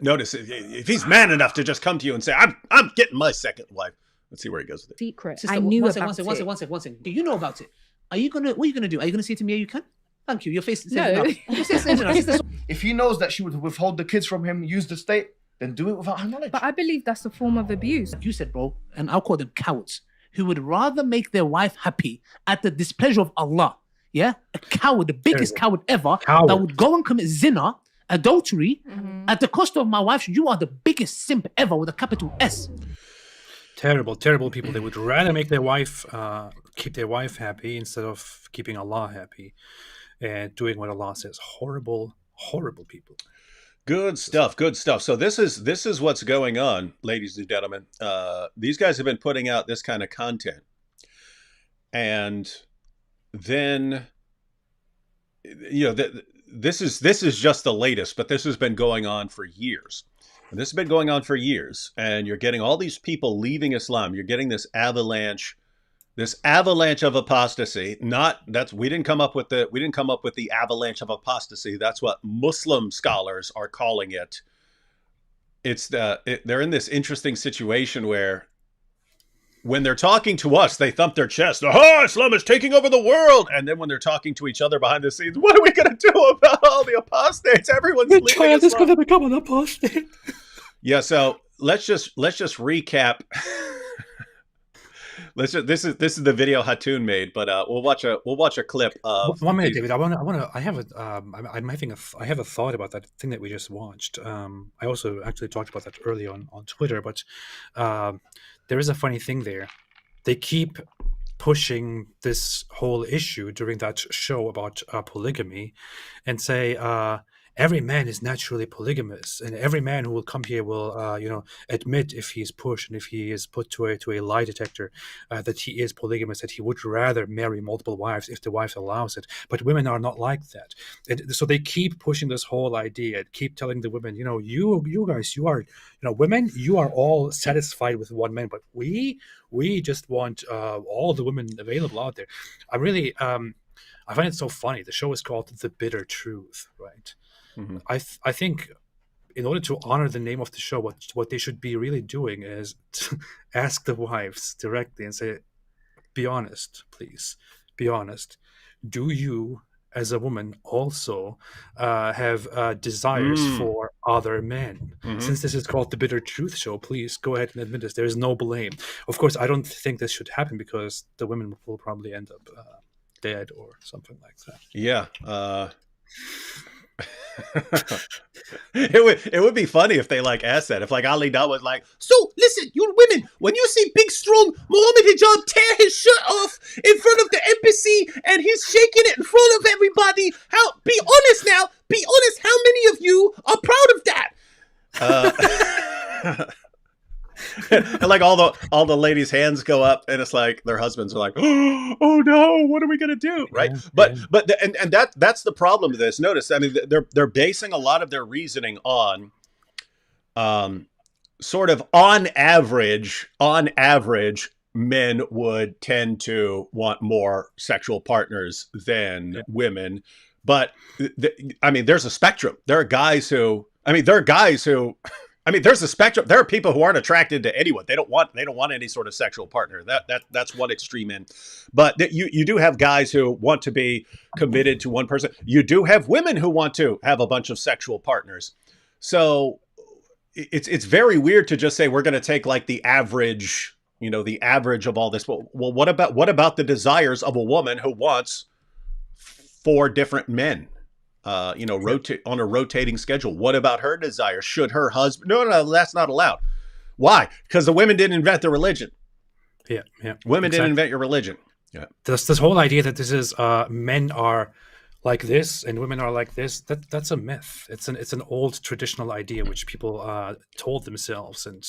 notice if he's man enough to just come to you and say I'm getting my second wife. Let's see where he goes with it. Secret. Sister, I knew one about second, it. one second. Do you know about it? What are you gonna do? Are you gonna say to me, yeah, you can? Thank you. Your face says No. enough. If he knows that she would withhold the kids from him, use the state, then do it without her knowledge. But I believe that's a form of abuse. You said, bro, and I'll call them cowards, who would rather make their wife happy at the displeasure of Allah. Yeah? A coward, the biggest coward ever, that would go and commit zina, adultery, at the cost of my wife. You are the biggest simp ever with a capital S. Terrible, terrible people. They would rather make their wife, keep their wife happy instead of keeping Allah happy and doing what Allah says. Horrible, horrible people. Good stuff. Good stuff. So this is what's going on, ladies and gentlemen. These guys have been putting out this kind of content, and then this is just the latest, but this has been going on for years. And this has been going on for years, and you're getting all these people leaving Islam. You're getting this avalanche of apostasy. We didn't come up with the avalanche of apostasy. That's what Muslim scholars are calling it. They're in this interesting situation where when they're talking to us, they thump their chest. Oh, Islam is taking over the world. And then when they're talking to each other behind the scenes, what are we going to do about all the apostates? Everyone's leaving Islam. Child is going to become an apostate. Yeah. So let's just recap. This is the video Hatun made, but we'll watch a clip of 1 minute, David. I have a thought about that thing that we just watched. I also actually talked about that earlier on Twitter, but there is a funny thing there. They keep pushing this whole issue during that show about polygamy, and say every man is naturally polygamous, and every man who will come here will, admit if he is pushed and if he is put to a lie detector that he is polygamous, that he would rather marry multiple wives if the wife allows it. But women are not like that. So they keep pushing this whole idea, keep telling the women, you guys, you are, women, you are all satisfied with one man, but we just want all the women available out there. I really, I find it so funny. The show is called The Bitter Truth, right? Mm-hmm. I think in order to honor the name of the show, what they should be really doing is to ask the wives directly and say, be honest, please. Be honest. Do you, as a woman, also have desires for other men? Mm-hmm. Since this is called The Bitter Truth Show, please go ahead and admit this. There is no blame. Of course, I don't think this should happen because the women will probably end up dead or something like that. Yeah. It would be funny if they asked that. If Ali Dawah was like, so listen, you women, when you see big strong Muhammad Hijab tear his shirt off in front of the embassy and he's shaking it in front of everybody, be honest now, be honest, how many of you are proud of that? and like all the ladies' hands go up, and it's like their husbands are like, oh no, what are we gonna do, right? And that's the problem with this. Notice, I mean, they're basing a lot of their reasoning on, sort of on average, men would tend to want more sexual partners than women, but I mean, there's a spectrum. There are guys who. I mean, there's a spectrum. There are people who aren't attracted to anyone. They don't want any sort of sexual partner. That's one extreme end. But you do have guys who want to be committed to one person. You do have women who want to have a bunch of sexual partners. So it's very weird to just say we're going to take like the average, the average of all this. Well, what about the desires of a woman who wants 4 different men? Rotate on a rotating schedule. What about her desire? Should her husband? No, that's not allowed. Why? Because the women didn't invent the religion. Yeah. Women didn't invent your religion. Yeah. This whole idea that this is men are like this and women are like this. That's a myth. It's an old traditional idea which people told themselves, and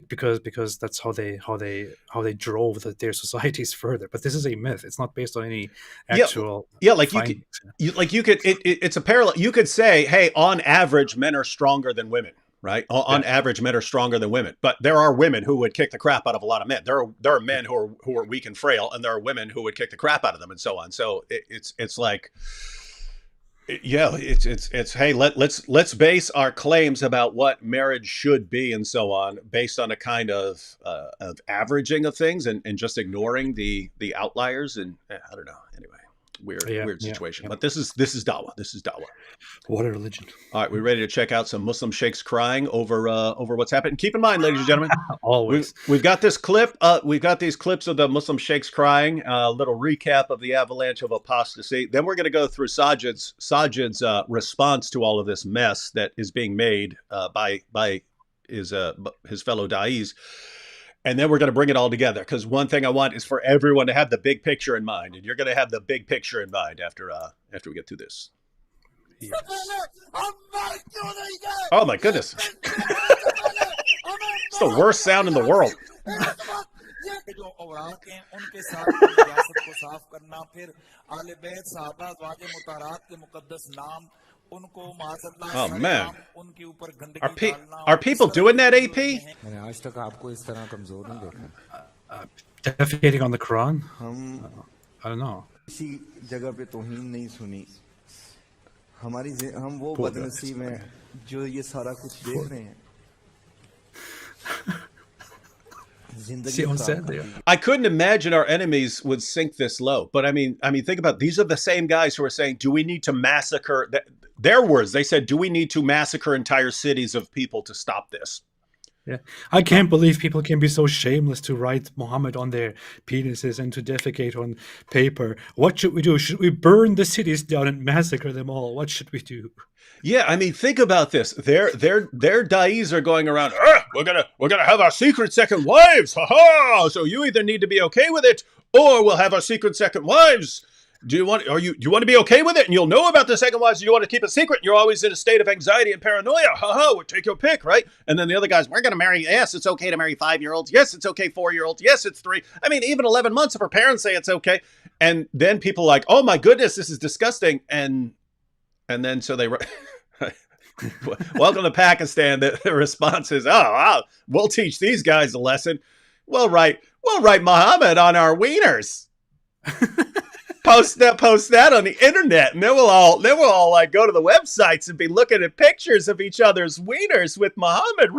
because that's how they drove their societies further. But this is a myth. It's not based on any actual. Yeah, like it's a parallel. You could say, hey, on average, men are stronger than women. Right? On average, men are stronger than women, but there are women who would kick the crap out of a lot of men. There are men who are weak and frail, and there are women who would kick the crap out of them, and so on. So it's like, yeah, it's hey, let's base our claims about what marriage should be and so on based on a kind of averaging of things and just ignoring the outliers. And I don't know. Anyway. Weird situation. But this is DAWAH. This is DAWAH. What a religion. All right, we're ready to check out some Muslim sheikhs crying over what's happened. Keep in mind, ladies and gentlemen, always we've got this clip. We've got these clips of the Muslim sheikhs crying. A little recap of the avalanche of apostasy. Then we're going to go through Sajid's response to all of this mess that is being made by his fellow da'is. And then we're going to bring it all together, because one thing I want is for everyone to have the big picture in mind, and you're going to have the big picture in mind after we get through this. Yes. Oh my goodness! It's the worst sound in the world. Oh man, are people doing that, AP? Defecating on the Quran? I don't know. I couldn't imagine our enemies would sink this low. But I mean, think about it. These are the same guys who are saying, "Do we need to massacre?" Their words. They said, "Do we need to massacre entire cities of people to stop this?" Yeah, I can't believe people can be so shameless to write Muhammad on their penises and to defecate on paper. What should we do? Should we burn the cities down and massacre them all? What should we do? Yeah, I mean, think about this. Their da'is are going around. We're gonna have our secret second wives. Ha ha! So you either need to be okay with it, or we'll have our secret second wives. Do you want to be okay with it, and you'll know about the second wives? You want to keep it secret, and you're always in a state of anxiety and paranoia. Ha ha! We'll take your pick, right? And then the other guys, we're gonna marry. Yes, it's okay to marry 5-year-olds. Yes, it's okay 4-year-olds. Yes, it's 3. I mean, even 11 months if her parents say it's okay. And then people are like, oh my goodness, this is disgusting. And then so they. Welcome to Pakistan. The response is, we'll teach these guys a lesson. We'll write Muhammad on our wieners. Post that on the internet, and then we'll all like go to the websites and be looking at pictures of each other's wieners with Muhammad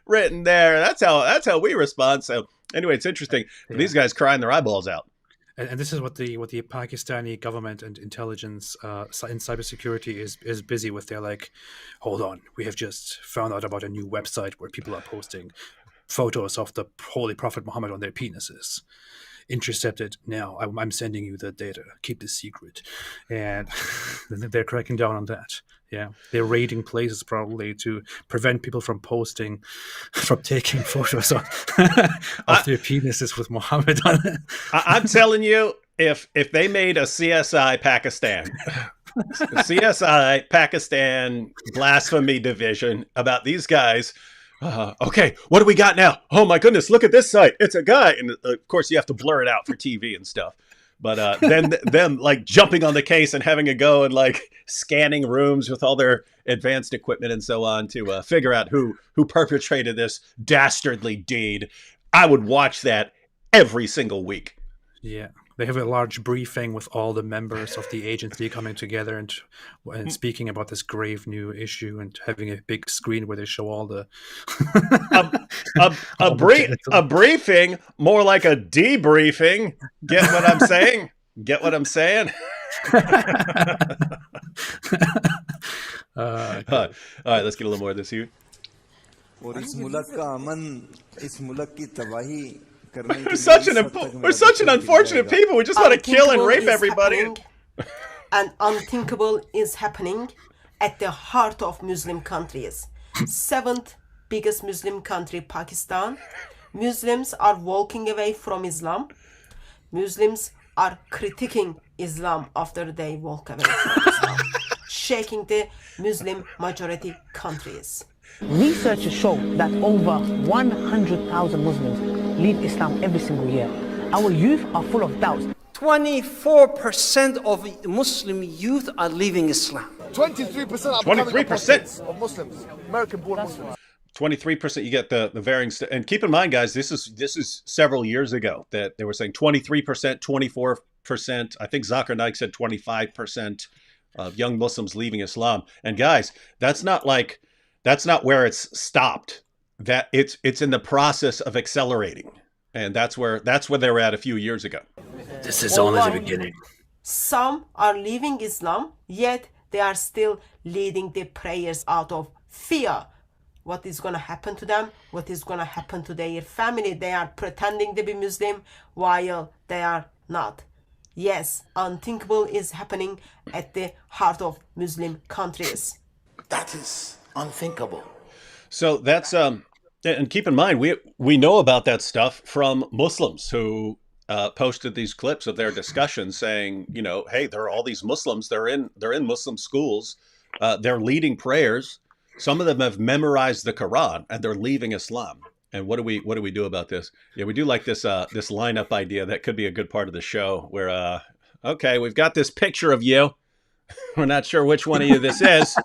written there. That's how we respond. So anyway, it's interesting. Yeah. These guys crying their eyeballs out. And this is what the Pakistani government and intelligence in cybersecurity is busy with. They're like, hold on, we have just found out about a new website where people are posting photos of the Holy Prophet Muhammad on their penises. Intercepted now. I'm sending you the data. Keep this secret. And they're cracking down on that. Yeah, they're raiding places probably to prevent people from taking photos of their penises with Muhammad on it. I'm telling you, if they made a CSI Pakistan blasphemy division about these guys Okay, what do we got now? Oh my goodness, look at this site. It's a guy. And of course you have to blur it out for TV and stuff. But then them like jumping on the case and having a go and like scanning rooms with all their advanced equipment and so on to figure out who perpetrated this dastardly deed. I would watch that every single week. Yeah. They have a large briefing with all the members of the agency coming together and speaking about this grave new issue and having a big screen where they show all the a briefing, more like a debriefing. Get what I'm saying? Get what I'm saying? All right, let's get a little more of this here. We're such an unfortunate people. We just want to kill and rape everybody. And unthinkable is happening at the heart of Muslim countries. 7th biggest Muslim country, Pakistan. Muslims are walking away from Islam. Muslims are critiquing Islam after they walk away from Islam, shaking the Muslim majority countries. Researchers show that over 100,000 Muslims leave Islam every single year. Our youth are full of doubts. 24% of Muslim youth are leaving Islam. 23% of Muslims, American-born Muslims. 23%. You get the varying, and keep in mind, guys, this is several years ago that they were saying 23%, 24%. I think Zakir Naik said 25% of young Muslims leaving Islam. And guys, that's not where it's stopped. That it's in the process of accelerating, and that's where they were at a few years ago. This is only the beginning. Some are leaving Islam, yet they are still leading the prayers out of fear. What is going to happen to them? What is going to happen to their family? They are pretending to be Muslim while they are not. Yes, unthinkable is happening at the heart of Muslim countries. That is unthinkable. So that's and keep in mind, we know about that stuff from Muslims who posted these clips of their discussion saying, you know, hey, there are all these Muslims. They're in Muslim schools. They're leading prayers. Some of them have memorized the Quran and they're leaving Islam. And what do we do about this? Yeah, we do like this this lineup idea that could be a good part of the show. Where okay, we've got this picture of you. We're not sure which one of you this is.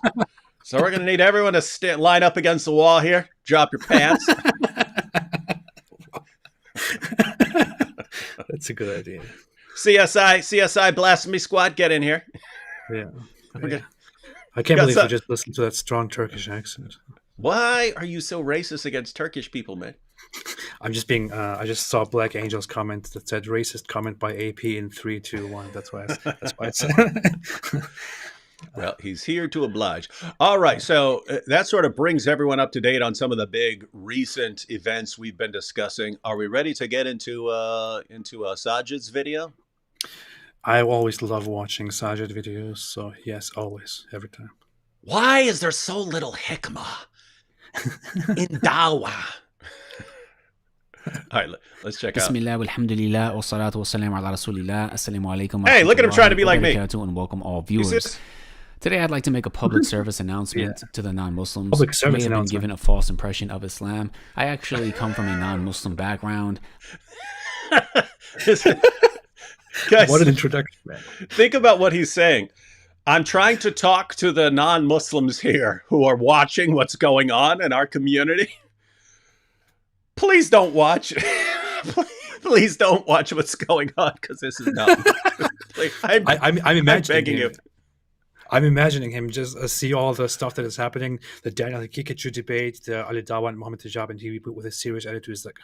So we're going to need everyone to line up against the wall here. Drop your pants. That's a good idea. CSI Blasphemy Squad, get in here. Yeah. I can't believe you just listened to that strong Turkish accent. Why are you so racist against Turkish people, man? I'm just being. I just saw Black Angel's comment that said "racist comment by AP" in 3, 2, 1. That's why I said. Well, he's here to oblige. All right, so that sort of brings everyone up to date on some of the big recent events we've been discussing. Are we ready to get into Sajid's video? I always love watching Sajid videos, so yes, always, every time. Why is there so little hikmah in DAWAH? All right, let's check out. Bismillah, alhamdulillah, wa salatu wa salam ala rasulillah. Assalamu alaikum. Hey, look at him trying to be like me. And welcome all viewers. Today, I'd like to make a public service announcement to the non-Muslims who may have been given a false impression of Islam. I actually come from a non-Muslim background. Guys, what an introduction, man. Think about what he's saying. I'm trying to talk to the non-Muslims here who are watching what's going on in our community. Please don't watch. Please don't watch what's going on because this is not. I'm imagining begging you. I'm imagining him just see all the stuff that is happening, the Daniel Kikachu debate, the Ali Dawa and Mohammed Tijab and TV with a serious attitude. Is like,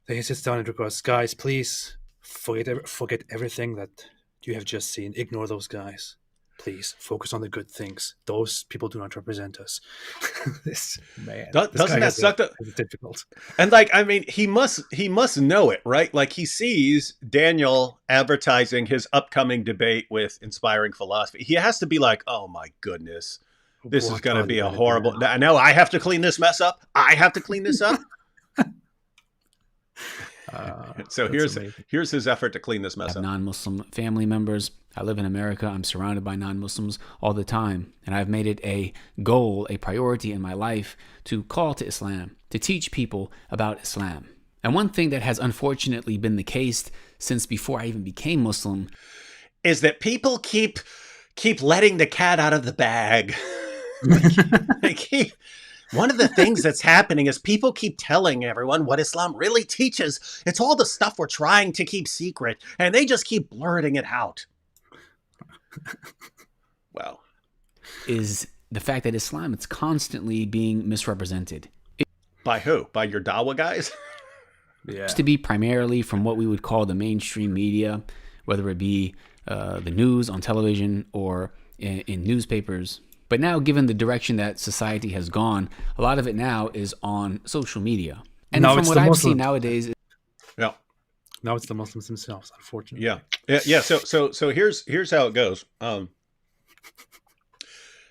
then he sits down and requests, guys, please forget everything that you have just seen. Ignore those guys. Please focus on the good things. Those people do not represent us. This man doesn't that suck? It's difficult. And like, I mean, he must know it, right? Like he sees Daniel advertising his upcoming debate with Inspiring Philosophy. He has to be like, oh my goodness, this is going to be a horrible. No, I have to clean this mess up. I have to clean this up. So here's his effort to clean this mess up. Non-Muslim family members. I live in America. I'm surrounded by non-Muslims all the time. And I've made it a goal, a priority in my life to call to Islam, to teach people about Islam. And one thing that has unfortunately been the case since before I even became Muslim is that people keep letting the cat out of the bag. One of the things that's happening is people keep telling everyone what Islam really teaches. It's all the stuff we're trying to keep secret, and they just keep blurting it out. Well, is the fact that Islam, it's constantly being misrepresented. By who? By your DAWAH guys? Yeah. Used to be primarily from what we would call the mainstream media, whether it be the news on television or in newspapers. But now, given the direction that society has gone, a lot of it now is on social media. And now from what I've seen nowadays, yeah, now it's the Muslims themselves, unfortunately. Yeah. So here's how it goes.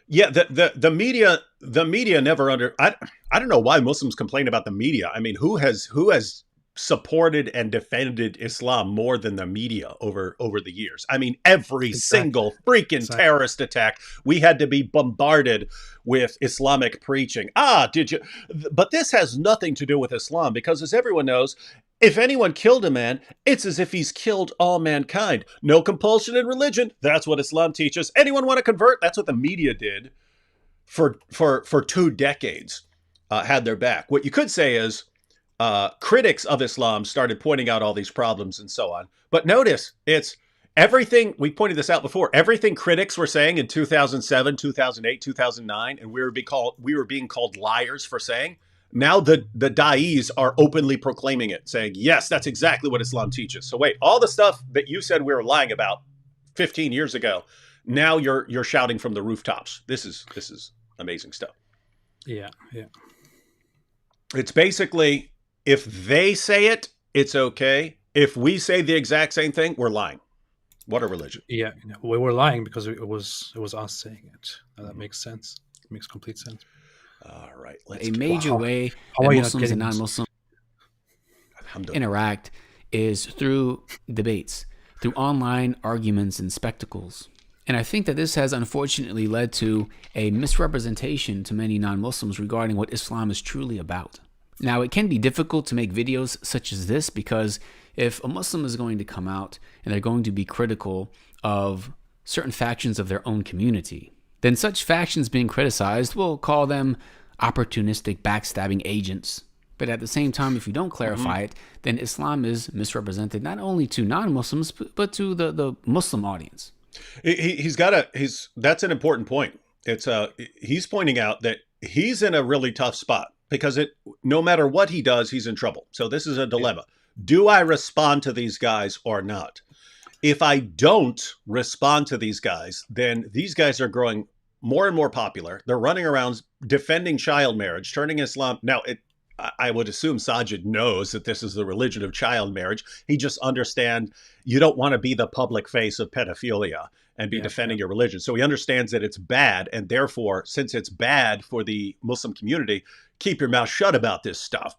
The media never I don't know why Muslims complain about the media. I mean, who has supported and defended Islam more than the media over the years? I mean, every single freaking terrorist attack, we had to be bombarded with Islamic preaching. Did you? But this has nothing to do with Islam, because as everyone knows, if anyone killed a man, it's as if he's killed all mankind. No compulsion in religion. That's what Islam teaches. Anyone want to convert? That's what the media did for 2 decades, had their back. What you could say is, critics of Islam started pointing out all these problems and so on. But notice, it's everything, we pointed this out before, everything critics were saying in 2007, 2008, 2009, and we were being called liars for saying, now the da'is are openly proclaiming it, saying, yes, that's exactly what Islam teaches. So wait, all the stuff that you said we were lying about 15 years ago, now you're shouting from the rooftops. This is amazing stuff. Yeah. It's basically, if they say it, it's okay. If we say the exact same thing, we're lying. What a religion. Yeah, we were lying because it was us saying it. That makes sense. It makes complete sense. All right. A major way that Muslims and non-Muslims interact is through debates, through online arguments and spectacles. And I think that this has unfortunately led to a misrepresentation to many non-Muslims regarding what Islam is truly about. Now, it can be difficult to make videos such as this, because if a Muslim is going to come out and they're going to be critical of certain factions of their own community, then such factions being criticized will call them opportunistic, backstabbing agents. But at the same time, if you don't clarify it, then Islam is misrepresented not only to non-Muslims, but to the Muslim audience. That's an important point. He's pointing out that he's in a really tough spot, because no matter what he does, he's in trouble. So this is a dilemma. Do I respond to these guys or not? If I don't respond to these guys, then these guys are growing more and more popular. They're running around defending child marriage, turning Islam. Now, I would assume Sajid knows that this is the religion of child marriage. He just understands you don't want to be the public face of pedophilia and be defending your religion. So he understands that it's bad. And therefore, since it's bad for the Muslim community, keep your mouth shut about this stuff.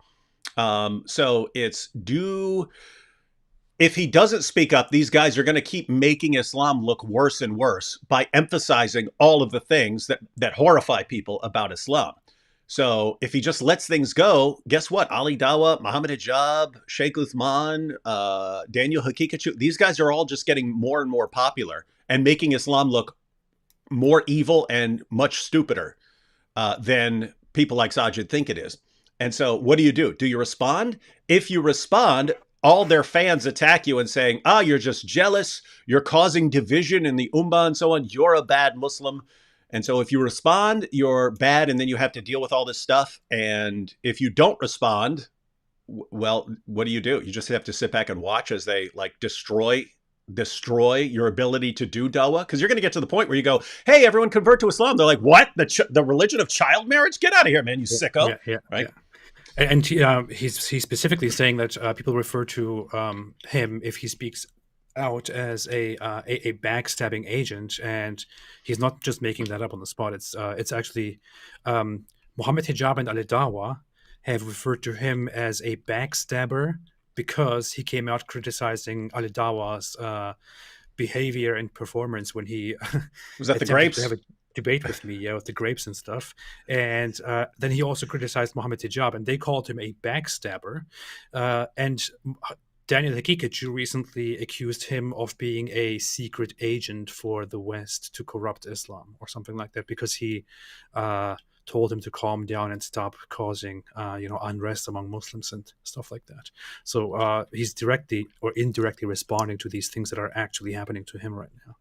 So if he doesn't speak up, these guys are going to keep making Islam look worse and worse by emphasizing all of the things that horrify people about Islam. So if he just lets things go, guess what? Ali Dawah, Muhammad Hijab, Sheikh Uthman, Daniel Hakikachu, these guys are all just getting more and more popular and making Islam look more evil and much stupider than people like Sajid think it is. And so what do? Do you respond? If you respond, all their fans attack you and saying, you're just jealous, you're causing division in the ummah and so on, you're a bad Muslim. And so if you respond, you're bad, and then you have to deal with all this stuff. And if you don't respond, well, what do? You just have to sit back and watch as they destroy your ability to do dawah, because you're going to get to the point where you go, hey, everyone convert to Islam. They're like, what? The religion of child marriage? Get out of here, man, you sicko. Right? Yeah. And he's specifically saying that people refer to him, if he speaks out, as a backstabbing agent, and he's not just making that up on the spot. It's actually Muhammad Hijab and Ali Dawah have referred to him as a backstabber because he came out criticizing Ali Dawah's behavior and performance when he was that the attempted grapes to have a debate with me, with the grapes and stuff. And then he also criticized Mohammed Hijab, and they called him a backstabber. And Daniel Hakikachu recently accused him of being a secret agent for the West to corrupt Islam or something like that, because he told him to calm down and stop causing unrest among Muslims and stuff like that. So he's directly or indirectly responding to these things that are actually happening to him right now.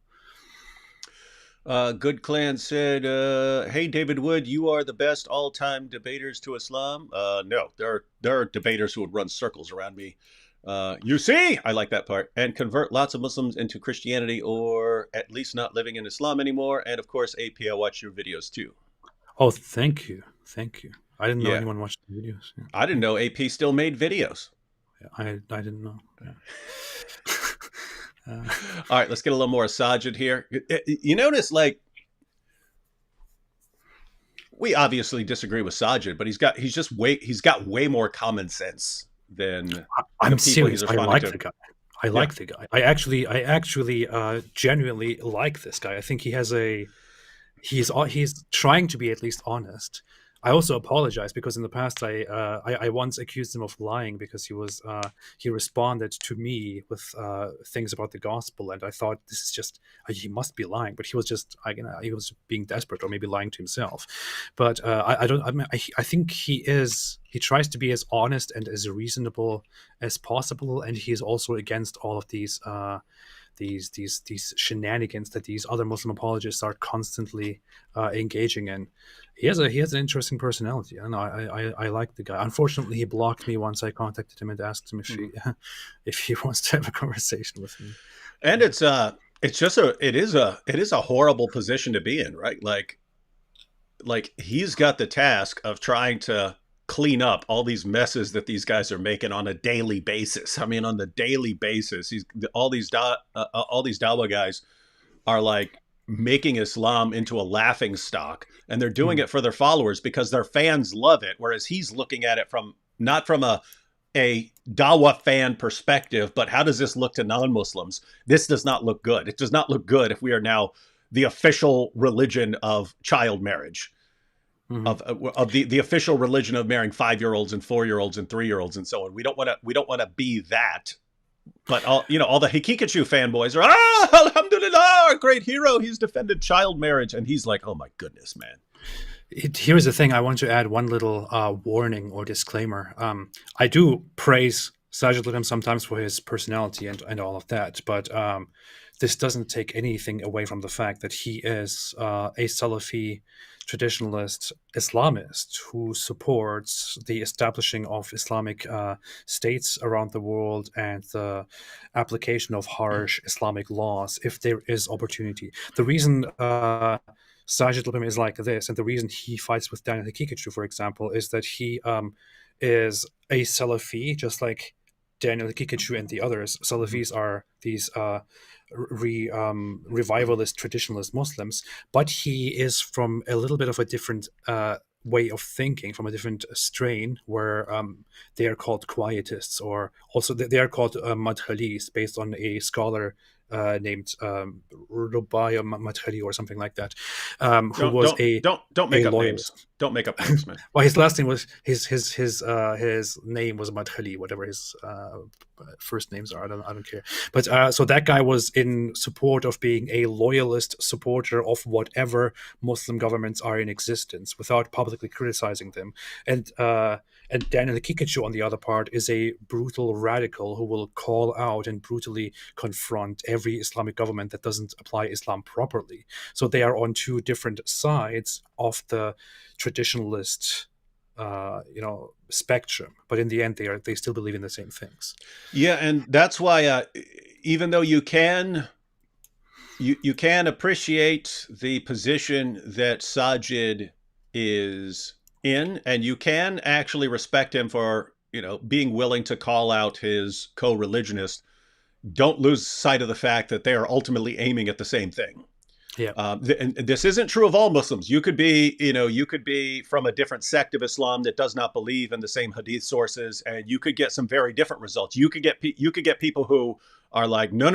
Good Clan said, "Hey David Wood, you are the best all-time debaters to Islam." No, there are debaters who would run circles around me. You see, I like that part, and convert lots of Muslims into Christianity, or at least not living in Islam anymore. And of course, AP, I watch your videos too. Oh, thank you. I didn't know anyone watched the videos. Yeah. I didn't know AP still made videos. I didn't know. Yeah. All right, let's get a little more Sajid here. You notice, like, we obviously disagree with Sajid, but he's got way more common sense than I'm serious. I like the guy. I like the guy. I actually genuinely like this guy. I think he's trying to be at least honest. I also apologize because in the past I once accused him of lying because he responded to me with things about the gospel, and I thought this is just he must be lying, but he was just he was being desperate or maybe lying to himself. But I think he tries to be as honest and as reasonable as possible, and he is also against all of these shenanigans that these other Muslim apologists are constantly engaging in. He has an interesting personality. I don't know. I like the guy. Unfortunately, he blocked me once I contacted him and asked him if he wants to have a conversation with me. And it is a horrible position to be in, right? Like he's got the task of trying to clean up all these messes that these guys are making on a daily basis. I mean, on the daily basis, all these Dawah guys are like making Islam into a laughing stock, and they're doing it for their followers because their fans love it. Whereas he's looking at it not from a Dawah fan perspective, but how does this look to non-Muslims? This does not look good. It does not look good if we are now the official religion of child marriage. Of the official religion of marrying 5-year-olds and 4-year-olds and 3-year-olds and so on. We don't want to be that. But all the Hakikachu fanboys are, alhamdulillah, our great hero. He's defended child marriage, and he's like, oh my goodness, man. Here's the thing. I want to add one little warning or disclaimer. I do praise Sajid Ludham sometimes for his personality and all of that, but this doesn't take anything away from the fact that he is a Salafi traditionalist Islamist who supports the establishing of Islamic states around the world and the application of harsh Islamic laws if there is opportunity. The reason Sajid Ludham is like this, and the reason he fights with Daniel Hakikachu, for example, is that he is a Salafi, just like Daniel Hakikachu and the others. Salafis are these revivalist traditionalist Muslims, but he is from a little bit of a different way of thinking, from a different strain, where they are called quietists, or also they are called madkhalis, based on a scholar named Rubaya Madkhali or something like that, who was don't make up loyalist. names. Don't make up names, man. Well, his last name was his name was Madkhali, whatever his first names are. I don't care. But so that guy was in support of being a loyalist supporter of whatever Muslim governments are in existence, without publicly criticizing them. And Daniel Hakikachu, on the other part, is a brutal radical who will call out and brutally confront every Islamic government that doesn't apply Islam properly. So they are on two different sides of the traditionalist spectrum, but in the end they still believe in the same things. Yeah, and that's why even though you can appreciate the position that Sajid is in, and you can actually respect him for being willing to call out his co-religionists, don't lose sight of the fact that they are ultimately aiming at the same thing. Yeah. And this isn't true of all Muslims. You could be from a different sect of Islam that does not believe in the same hadith sources, and you could get some very different results. You could get people who are like, no.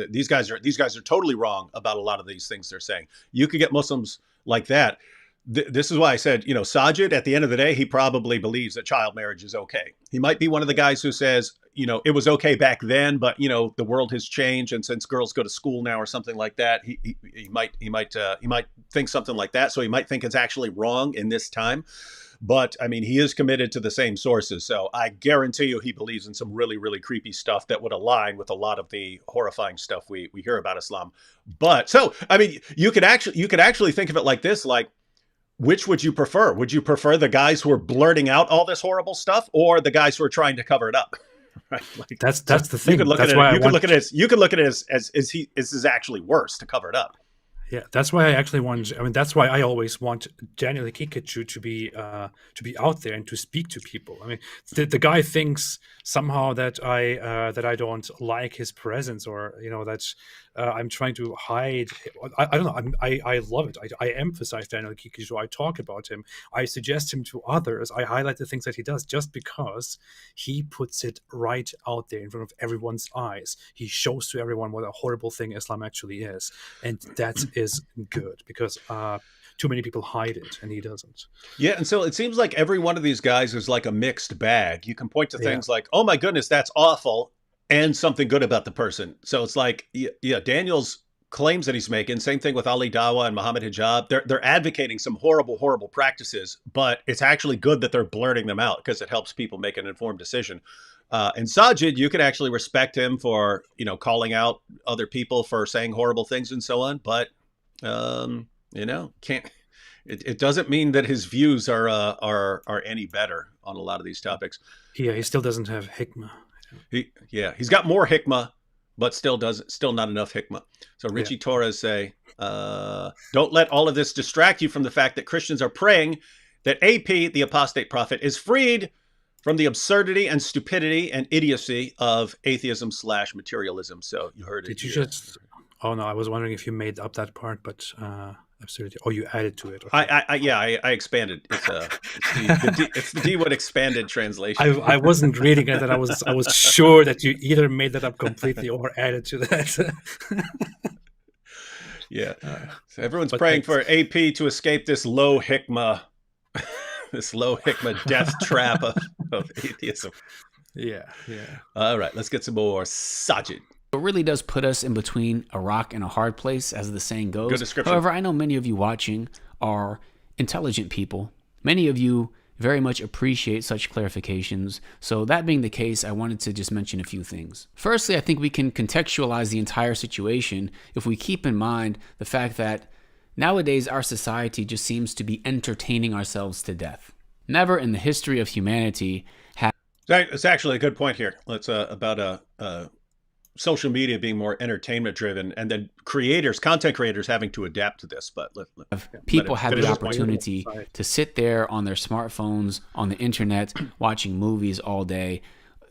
These guys are totally wrong about a lot of these things they're saying. You could get Muslims like that. This is why I said, Sajid, at the end of the day, he probably believes that child marriage is okay. He might be one of the guys who says, it was okay back then, but the world has changed, and since girls go to school now or something like that, he might think something like that. So he might think it's actually wrong in this time. But I mean, he is committed to the same sources. So I guarantee you he believes in some really, really creepy stuff that would align with a lot of the horrifying stuff we hear about Islam. But so, I mean, you could actually think of it like this, like, which would you prefer? Would you prefer the guys who are blurting out all this horrible stuff, or the guys who are trying to cover it up? Right? Like, that's the thing. You could look at it as is actually worse to cover it up. Yeah, that's why that's why I always want Daniel Kikuchu to be out there and to speak to people. I mean, the guy thinks somehow that I don't like his presence, or that I'm trying to hide. I don't know. I love it. I emphasize Daniel Kikuchu. I talk about him. I suggest him to others. I highlight the things that he does just because he puts it right out there in front of everyone's eyes. He shows to everyone what a horrible thing Islam actually is, and that is good, because too many people hide it and he doesn't. Yeah, and so it seems like every one of these guys is like a mixed bag. You can point to things like, oh my goodness, that's awful, and something good about the person. So it's like, yeah, Daniel's claims that he's making, same thing with Ali Dawah and Muhammad Hijab, they're advocating some horrible practices, but it's actually good that they're blurting them out because it helps people make an informed decision. And Sajid, you could actually respect him for, calling out other people for saying horrible things and so on, but it doesn't mean that his views are any better on a lot of these topics. Yeah, he still doesn't have hikmah. He's got more hikmah, but still not enough hikmah. So Richie Torres say, don't let all of this distract you from the fact that Christians are praying that AP, the apostate prophet, is freed from the absurdity and stupidity and idiocy of atheism/materialism. So you heard it. Did you just? Oh no, I was wondering if you made up that part, but absurdity. Oh, you added to it. Okay. I expanded. It's the D-Wood expanded translation. I wasn't reading it, and I was sure that you either made that up completely or added to that. Yeah. So everyone's praying for AP to escape this low hikmah, death trap of atheism. Yeah. All right, let's get some more Sajid. It really does put us in between a rock and a hard place, as the saying goes. Good description. However, I know many of you watching are intelligent people. Many of you very much appreciate such clarifications. So that being the case, I wanted to just mention a few things. Firstly, I think we can contextualize the entire situation if we keep in mind the fact that nowadays our society just seems to be entertaining ourselves to death. Never in the history of humanity has... It's actually a good point here. Let's about social media being more entertainment driven, and then content creators having to adapt to this. But people have the opportunity to sit there on their smartphones, on the internet, watching movies all day,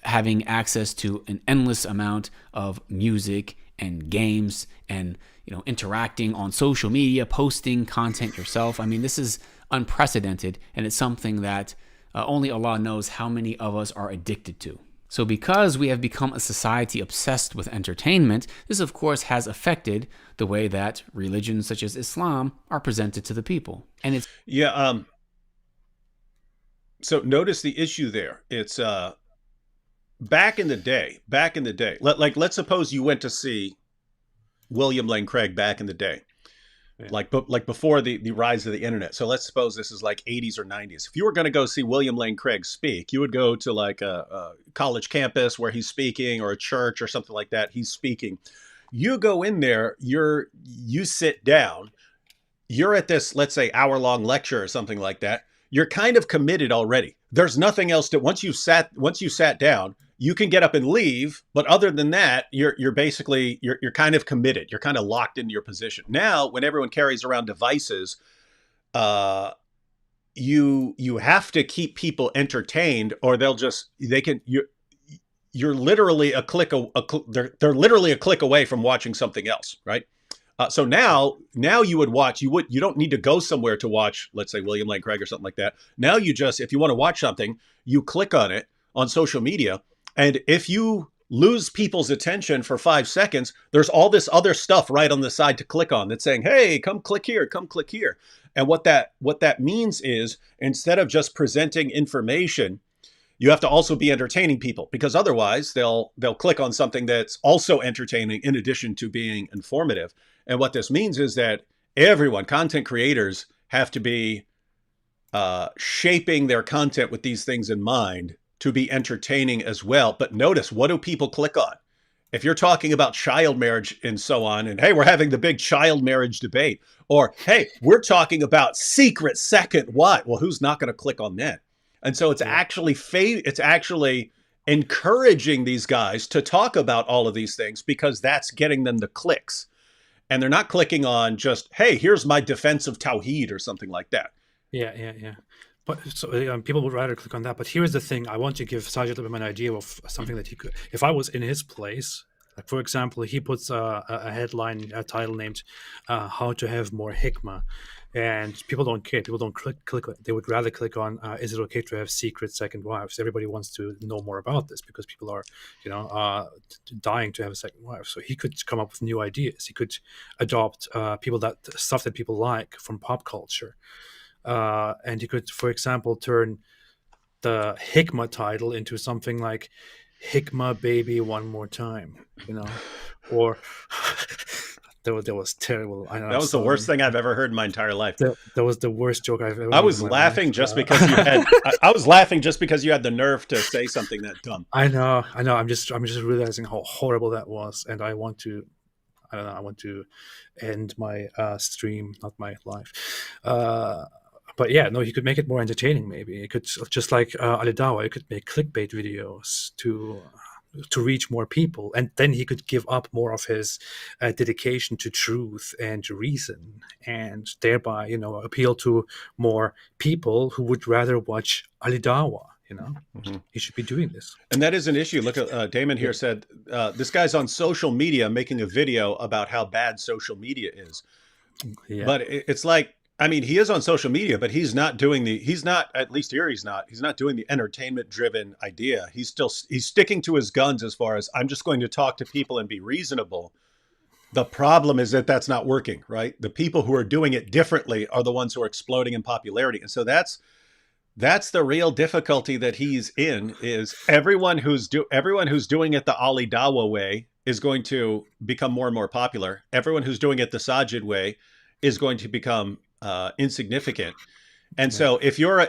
having access to an endless amount of music and games, and interacting on social media, posting content yourself. I mean, this is unprecedented, and it's something that only Allah knows how many of us are addicted to. So because we have become a society obsessed with entertainment, this of course has affected the way that religions such as Islam are presented to the people. And it's so notice the issue there. It's back in the day. Let's suppose you went to see William Lane Craig back in the day. Like before the rise of the internet. So let's suppose this is like 80s or 90s. If you were going to go see William Lane Craig speak, you would go to like a college campus where he's speaking, or a church or something like that. He's speaking. You go in there, you sit down, you're at this, let's say, hour-long lecture or something like that. You're kind of committed already. There's nothing else that once you sat down, you can get up and leave, but other than that, you're kind of committed. You're kind of locked into your position. Now, when everyone carries around devices, you have to keep people entertained, or you're literally a click. They're literally a click away from watching something else, right? So now you would watch. You don't need to go somewhere to watch, let's say, William Lane Craig or something like that. Now you just, if you want to watch something, you click on it on social media, and if you lose people's attention for 5 seconds, there's all this other stuff right on the side to click on that's saying, "Hey, come click here, come click here." And what that means is, instead of just presenting information, you have to also be entertaining people, because otherwise they'll click on something that's also entertaining in addition to being informative. And what this means is that everyone, content creators, have to be shaping their content with these things in mind to be entertaining as well. But notice, what do people click on? If you're talking about child marriage and so on, and hey, we're having the big child marriage debate, or hey, we're talking about secret second wife, well, who's not going to click on that? And so it's actually encouraging these guys to talk about all of these things, because that's getting them the clicks. And they're not clicking on just, hey, here's my defense of Tawheed or something like that. Yeah. But so people would rather click on that. But here's the thing: I want to give Sajid a bit of an idea of something that he could. If I was in his place, like for example, he puts a headline, a title named "How to Have More Hikmah," and people don't care. People don't click. They would rather click on, "Is it okay to have secret second wives?" Everybody wants to know more about this because people are, dying to have a second wife. So he could come up with new ideas. He could adopt stuff that people like from pop culture. And you could, for example, turn the Hikmah title into something like "Hikmah Baby One More Time," or that was terrible. I know, that was the worst thing I've ever heard in my entire life. That was the worst joke I've ever. I was laughing just because you had. I was laughing just because you had the nerve to say something that dumb. I know. I'm just realizing how horrible that was, and I want to end my stream, not my life. But yeah, no, he could make it more entertaining. Maybe it could, just like Ali DAWAH, he could make clickbait videos to reach more people, and then he could give up more of his dedication to truth and reason, and thereby, appeal to more people who would rather watch Ali DAWAH. He should be doing this. And that is an issue. Look at Damon here said, this guy's on social media making a video about how bad social media is. Yeah. But it's like, I mean, he is on social media, but he's not doing at least here he's not doing the entertainment driven idea. He's sticking to his guns as far as, I'm just going to talk to people and be reasonable. The problem is that that's not working, right? The people who are doing it differently are the ones who are exploding in popularity. And so that's the real difficulty that he's in, is everyone who's doing it the Ali DAWAH way is going to become more and more popular. Everyone who's doing it the Sajid way is going to become insignificant. And so if you're a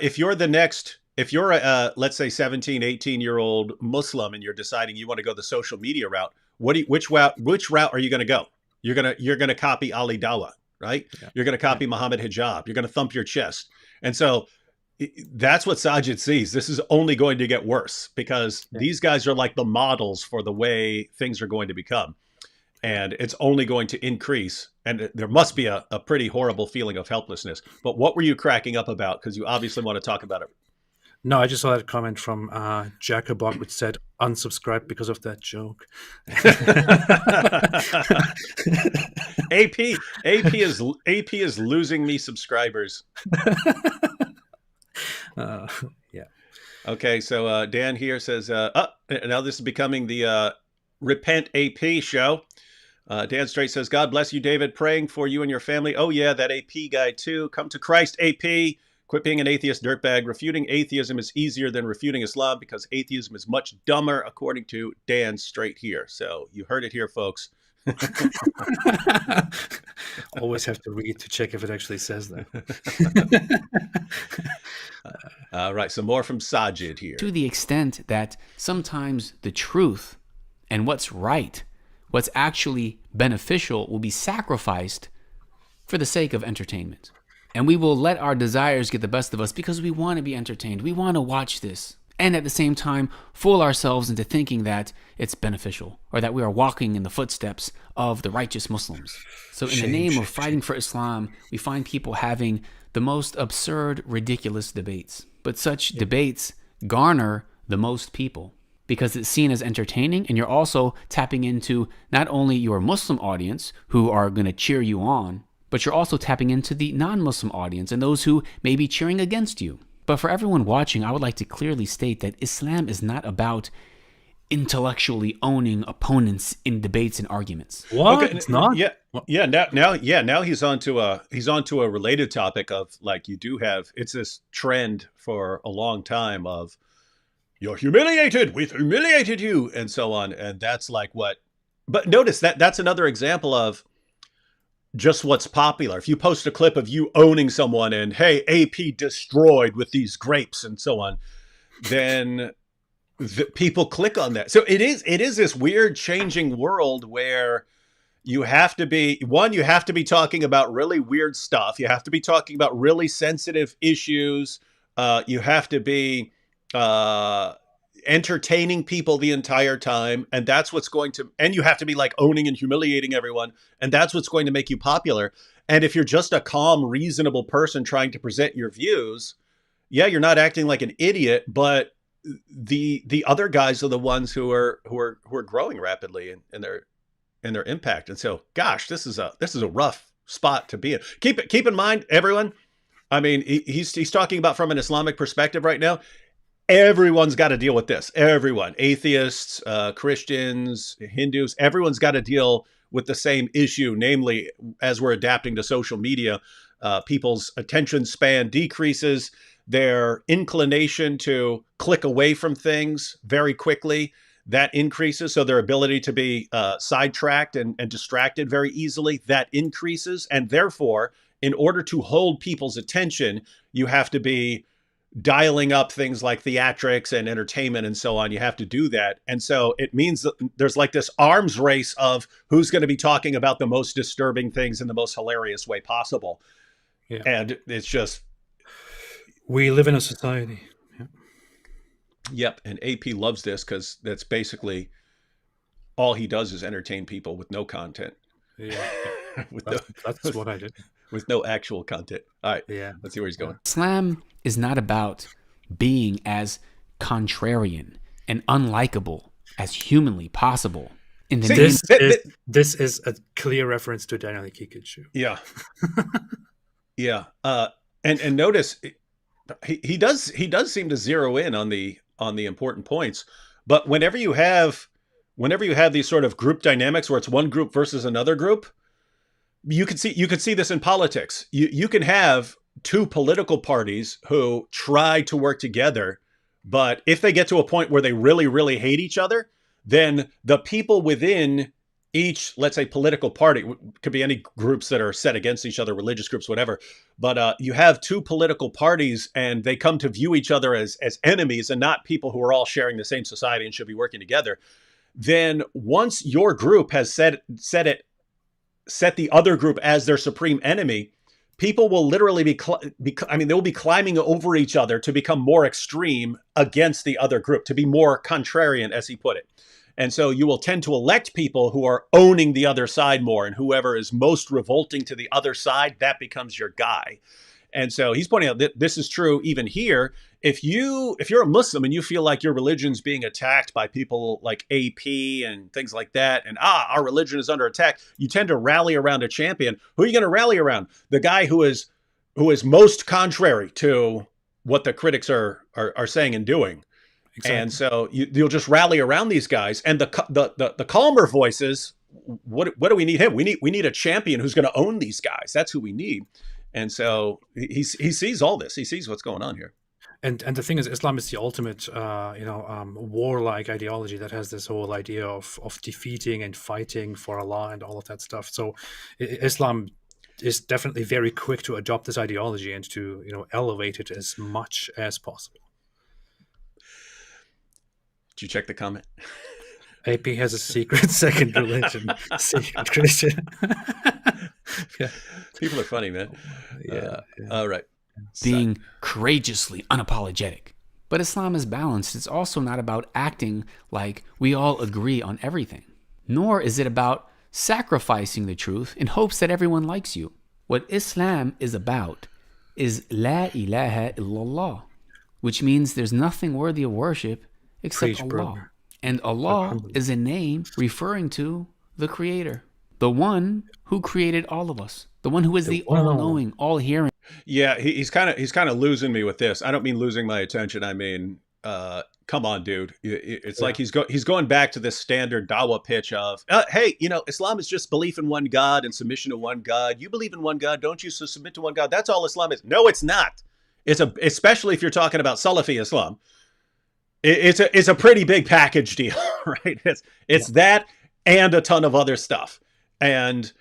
let's say 17, 18-year-old Muslim, and you're deciding you want to go the social media route, which route are you going to go? You're going to copy Ali DAWAH, right? Yeah. You're going to copy Muhammad Hijab. You're going to thump your chest. And so that's what Sajid sees. This is only going to get worse, because these guys are like the models for the way things are going to become. And it's only going to increase. And there must be a pretty horrible feeling of helplessness. But what were you cracking up about? Because you obviously want to talk about it. No, I just saw that comment from Jacobog, which said unsubscribe because of that joke. AP is losing me subscribers. Yeah. Okay, so Dan here says, now this is becoming the Repent AP show. Dan Straight says, God bless you, David. Praying for you and your family. Oh, yeah, that AP guy, too. Come to Christ, AP. Quit being an atheist dirtbag. Refuting atheism is easier than refuting Islam, because atheism is much dumber, according to Dan Straight here. So you heard it here, folks. Always have to read to check if it actually says that. All right, some more from Sajid here. To the extent that sometimes the truth and what's right, what's actually beneficial, will be sacrificed for the sake of entertainment. And we will let our desires get the best of us because we want to be entertained. We want to watch this. And at the same time, fool ourselves into thinking that it's beneficial, or that we are walking in the footsteps of the righteous Muslims. So in the name of fighting for Islam, we find people having the most absurd, ridiculous debates. But such debates garner the most people, because it's seen as entertaining, and you're also tapping into not only your Muslim audience who are going to cheer you on, but you're also tapping into the non-Muslim audience and those who may be cheering against you. But for everyone watching, I would like to clearly state that Islam is not about intellectually owning opponents in debates and arguments. What? It's not? Now he's onto a related topic of, like, you do have, it's this trend for a long time of, you're humiliated, we've humiliated you, and so on. And that's like what, but notice that's another example of just what's popular. If you post a clip of you owning someone and, hey, AP destroyed with these grapes and so on, then people click on that. So it is this weird changing world where you have to be talking about really weird stuff. You have to be talking about really sensitive issues. You have to be entertaining people the entire time. And that's what's going to, and you have to be like owning and humiliating everyone. And that's what's going to make you popular. And if you're just a calm, reasonable person trying to present your views, yeah, you're not acting like an idiot, but the other guys are the ones who are growing rapidly in their impact. And so, gosh, this is a rough spot to be in. Keep in mind, everyone. I mean, he's talking about from an Islamic perspective right now. Everyone's got to deal with this. Everyone, atheists, Christians, Hindus, everyone's got to deal with the same issue. Namely, as we're adapting to social media, people's attention span decreases. Their inclination to click away from things very quickly, that increases. So their ability to be sidetracked and distracted very easily, that increases. And therefore, in order to hold people's attention, you have to be dialing up things like theatrics and entertainment and so on. You have to do that. And so it means that there's like this arms race of who's going to be talking about the most disturbing things in the most hilarious way possible. Yeah. And it's just, we live in a society. Yeah. Yep. And AP loves this because that's basically all he does is entertain people with no content. Yeah. That's what I did. With no actual content. All right. Yeah. Let's see where he's going. Islam is not about being as contrarian and unlikable as humanly possible. In the this is a clear reference to Daniel Kikic. Yeah. Yeah. And notice he does seem to zero in on the important points. But whenever you have these sort of group dynamics where it's one group versus another group, you could see this in politics. You can have two political parties who try to work together, but if they get to a point where they really, really hate each other, then the people within each, let's say, political party, could be any groups that are set against each other, religious groups, whatever. But you have two political parties and they come to view each other as enemies and not people who are all sharing the same society and should be working together. Then once your group has set the other group as their supreme enemy, people will literally they will be climbing over each other to become more extreme against the other group, to be more contrarian, as he put it. And so you will tend to elect people who are owning the other side more, and whoever is most revolting to the other side, that becomes your guy. And so he's pointing out that this is true even here. If you're a Muslim and you feel like your religion's being attacked by people like AP and things like that, and our religion is under attack, you tend to rally around a champion. Who are you going to rally around? The guy who is most contrary to what the critics are saying and doing. Exactly. And so you'll just rally around these guys. And the calmer voices, what do we need him? We need a champion who's going to own these guys. That's who we need. And so he sees all this. He sees what's going on here. And the thing is, Islam is the ultimate, warlike ideology that has this whole idea of defeating and fighting for Allah and all of that stuff. So Islam is definitely very quick to adopt this ideology and to elevate it as much as possible. Did you check the comment? AP has a secret second religion, secret Christian. Yeah. People are funny, man. Yeah. All right. Being courageously unapologetic. But Islam is balanced. It's also not about acting like we all agree on everything. Nor is it about sacrificing the truth in hopes that everyone likes you. What Islam is about is La ilaha illallah, which means there's nothing worthy of worship except Preach, Allah. brother. And Allah is a name referring to the Creator, the one who created all of us, the one who is the all-knowing, all-hearing. Yeah, he's kind of losing me with this. I don't mean losing my attention. I mean, come on, dude. It's like he's going back to this standard Dawah pitch of, hey, Islam is just belief in one God and submission to one God. You believe in one God, don't you? So submit to one God. That's all Islam is. No, it's not. Especially if you're talking about Salafi Islam. It's a pretty big package deal, right? It's that and a ton of other stuff. And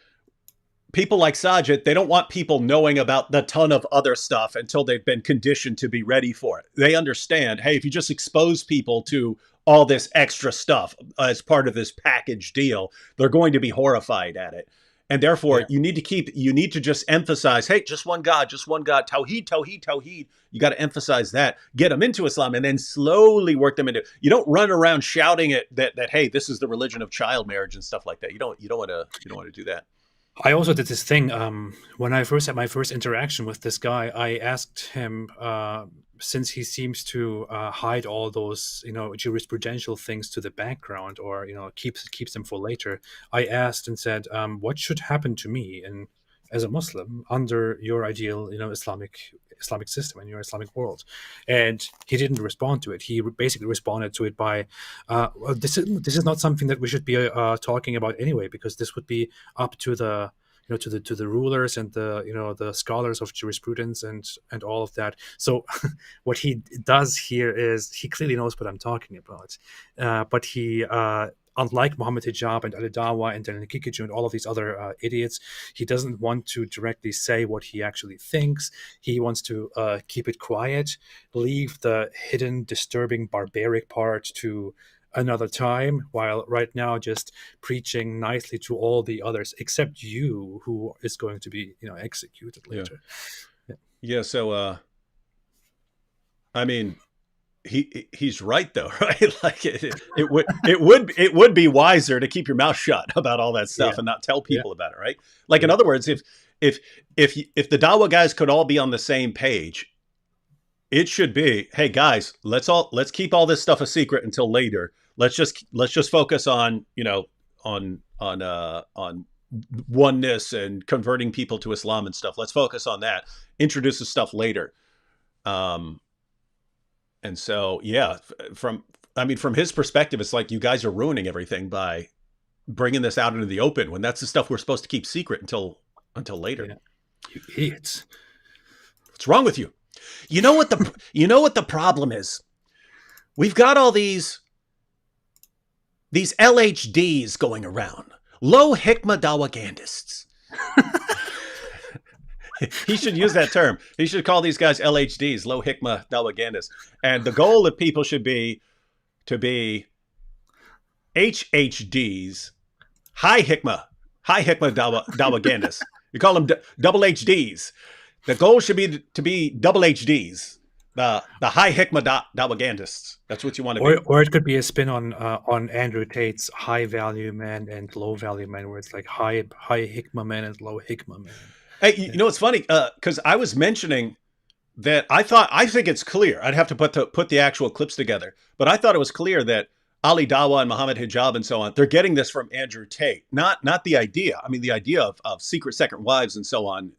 people like Sajid, they don't want people knowing about the ton of other stuff until they've been conditioned to be ready for it. They understand, hey, if you just expose people to all this extra stuff as part of this package deal, they're going to be horrified at it. And therefore, you need to just emphasize, hey, just one God, Tawheed, Tawheed, Tawheed. You got to emphasize that, get them into Islam, and then slowly work them into. You don't run around shouting it that hey, this is the religion of child marriage and stuff like that. You don't want to do that. I also did this thing when I first had my first interaction with this guy. I asked him, since he seems to hide all those jurisprudential things to the background, or keeps them for later. I asked and said, what should happen to me as a Muslim under your ideal Islamic system and your Islamic world? And he didn't respond to it. He basically responded to it by, well, this is not something that we should be talking about anyway, because this would be up to the to the rulers and the scholars of jurisprudence and all of that. So what he does here is he clearly knows what I'm talking about, but he unlike Muhammad Hijab and Ali Dawah and Daniel Kikiju and all of these other idiots, he doesn't want to directly say what he actually thinks. He wants to keep it quiet, leave the hidden, disturbing, barbaric part to another time, while right now just preaching nicely to all the others, except you, who is going to be executed later. Yeah. So, I mean, he's right though, right? Like it would be wiser to keep your mouth shut about all that stuff and not tell people about it, right? Like in other words, if the Dawah guys could all be on the same page, it should be, hey guys, let's keep all this stuff a secret until later. Let's just focus on oneness and converting people to Islam and stuff. Let's focus on that. Introduce the stuff later. And so, yeah, from his perspective, it's like you guys are ruining everything by bringing this out into the open when that's the stuff we're supposed to keep secret until later. Yeah. You idiots. What's wrong with you? You know what the problem is? We've got all these LHDs going around. Low Hikmah Dawagandists. He should use that term. He should call these guys LHDs, low hikmah dawagandists. And the goal of people should be to be HHDs, high hikmah dawagandists. You call them double HDs. The goal should be to be double HDs, the high hikmah dawagandists. That's what you want to be. Or it could be a spin on Andrew Tate's high value man and low value man, where it's like high hikmah man and low hikmah man. Hey, you know, it's funny because I was mentioning that I think it's clear. I'd have to put the actual clips together, but I thought it was clear that Ali Dawah and Muhammad Hijab and so on, they're getting this from Andrew Tate, not the idea. I mean, the idea of secret second wives and so on,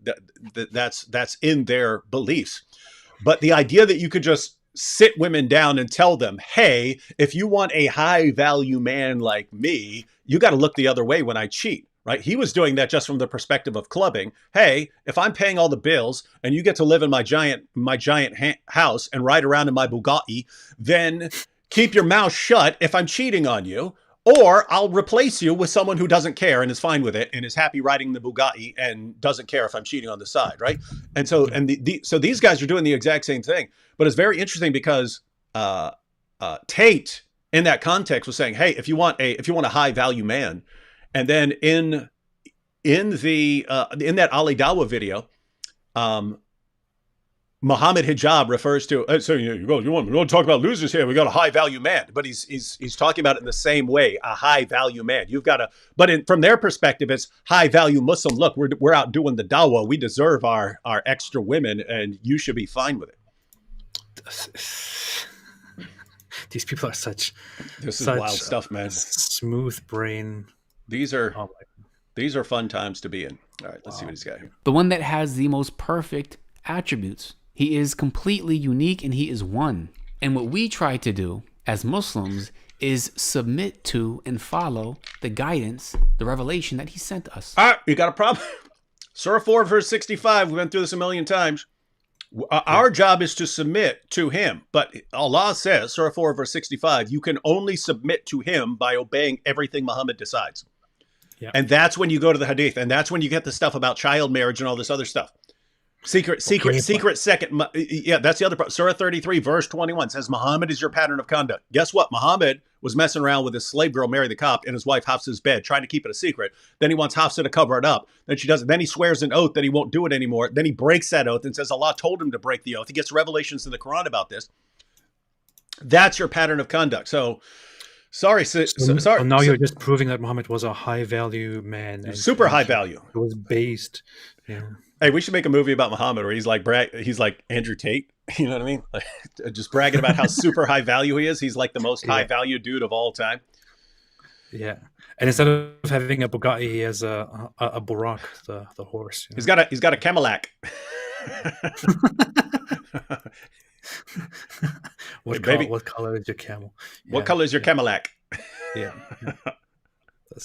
that's in their beliefs. But the idea that you could just sit women down and tell them, hey, if you want a high value man like me, you got to look the other way when I cheat. Right? He was doing that just from the perspective of clubbing. Hey, if I'm paying all the bills and you get to live in my giant house and ride around in my Bugatti, then keep your mouth shut if I'm cheating on you, or I'll replace you with someone who doesn't care and is fine with it and is happy riding the Bugatti and doesn't care if I'm cheating on the side, right? And so so these guys are doing the exact same thing. But it's very interesting because Tate in that context was saying, hey, if you want a high value man. And then in that Ali Dawah video, Muhammad Hijab refers to so you want to talk about losers here. We got a high value man, but he's talking about it in the same way, a high value man. You've got from their perspective, it's high value Muslim. Look, we're out doing the Dawah. We deserve our extra women, and you should be fine with it. these people are such wild stuff, man. Smooth brain. These are fun times to be in. All right, let's see what he's got here. The one that has the most perfect attributes. He is completely unique and he is one. And what we try to do as Muslims is submit to and follow the guidance, the revelation that he sent us. All right, you got a problem? Surah 4, verse 65, we've been through this a million times. Our job is to submit to him. But Allah says, Surah 4, verse 65, you can only submit to him by obeying everything Muhammad decides. Yeah. And that's when you go to the hadith. And that's when you get the stuff about child marriage and all this other stuff. Secret second. Yeah, that's the other part. Surah 33, verse 21 says, Muhammad is your pattern of conduct. Guess what? Muhammad was messing around with his slave girl, Mary the Copt, in his wife Hafsa's bed, trying to keep it a secret. Then he wants Hafsa to cover it up. Then she doesn't. Then he swears an oath that he won't do it anymore. Then he breaks that oath and says Allah told him to break the oath. He gets revelations in the Quran about this. That's your pattern of conduct. So, sorry. So now you're just proving that Muhammad was a high value man. And super high value. It was based. Yeah. Hey, we should make a movie about Muhammad where he's like Andrew Tate. You know what I mean? Like, just bragging about how super high value he is. He's like the most high value dude of all time. Yeah. And instead of having a Bugatti, he has a Burak, the horse. You know? He's got a Cadillac. What color is your camel? Yeah, what color is your Cadillac? Yeah.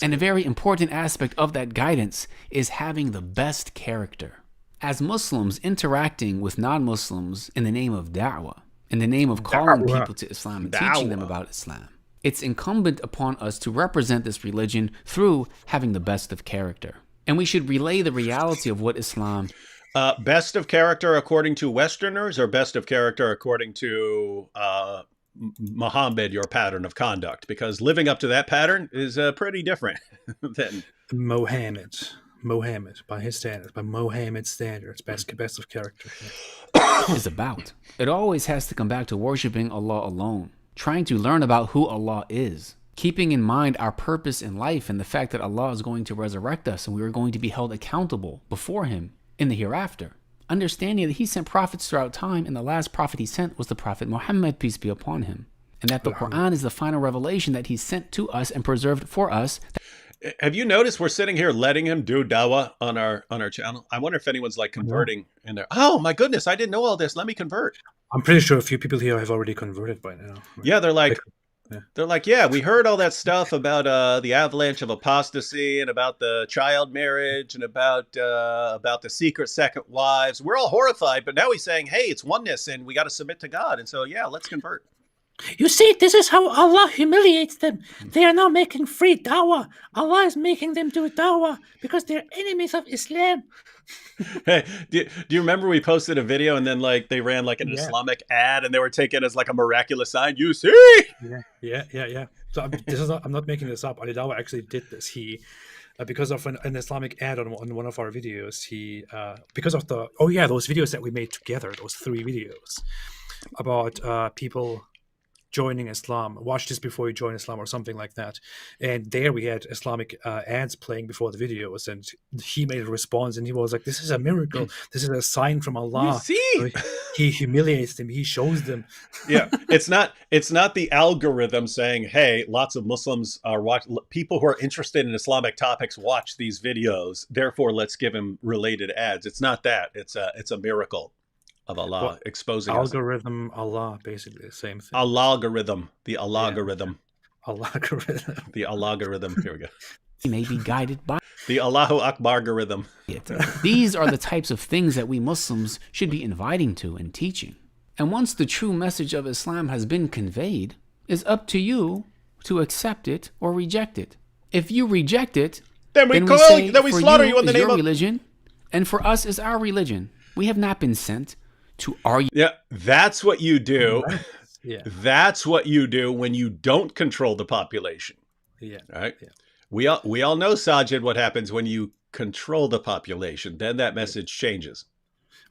And a very important aspect of that guidance is having the best character. As Muslims interacting with non-Muslims in the name of da'wah, in the name of calling people to Islam and teaching them about Islam, it's incumbent upon us to represent this religion through having the best of character. And we should relay the reality of what Islam... best of character according to Westerners, or best of character according to Muhammad, your pattern of conduct? Because living up to that pattern is pretty different than Mohammed, by his standards, by Mohammed's standards, best of character. Is about. It always has to come back to worshiping Allah alone, trying to learn about who Allah is, keeping in mind our purpose in life and the fact that Allah is going to resurrect us and we are going to be held accountable before him in the hereafter. Understanding that he sent prophets throughout time, and the last prophet he sent was the Prophet Muhammad, peace be upon him. And that the Quran is the final revelation that he sent to us and preserved for us. Have you noticed we're sitting here letting him do dawah on our channel? I wonder if anyone's like converting in there. Oh my goodness, I didn't know all this. Let me convert. I'm pretty sure a few people here have already converted by now. Yeah, they're like, yeah, we heard all that stuff about the avalanche of apostasy and about the child marriage and about the secret second wives. We're all horrified, but now he's saying, hey, it's oneness and we got to submit to God. And so, yeah, let's convert. You see, this is how Allah humiliates them. They are now making free dawah. Allah is making them do dawah because they're enemies of Islam. Hey, do you remember we posted a video and then like they ran like an Islamic ad and they were taken as like a miraculous sign? You see? Yeah. So I'm not making this up. Ali Dawah actually did this. He because of an Islamic ad on one of our videos. He because of those videos that we made together, those 3 videos about people joining Islam. Watch this before you join Islam or something like that. And there we had Islamic ads playing before the videos, and he made a response and he was like, this is a miracle. This is a sign from Allah. You see? So he humiliates them. He shows them. Yeah. It's not the algorithm saying, hey, lots of Muslims are people who are interested in Islamic topics watch these videos. Therefore, let's give them related ads. It's not that. It's a miracle of Allah exposing algorithm us. Allah, basically the same thing. Algorithm, the algorithm. Algorithm. The algorithm. Here we go. He may be guided by the Allahu Akbar algorithm. These are the types of things that we Muslims should be inviting to and teaching. And once the true message of Islam has been conveyed, it's up to you to accept it or reject it. If you reject it, then we slaughter you in the name of religion, and for us is our religion. We have not been sent to argue. Yeah, that's what you do. Yeah. That's what you do when you don't control the population. Yeah. All right. Yeah. We all know, Sajid, what happens when you control the population. Then that message changes.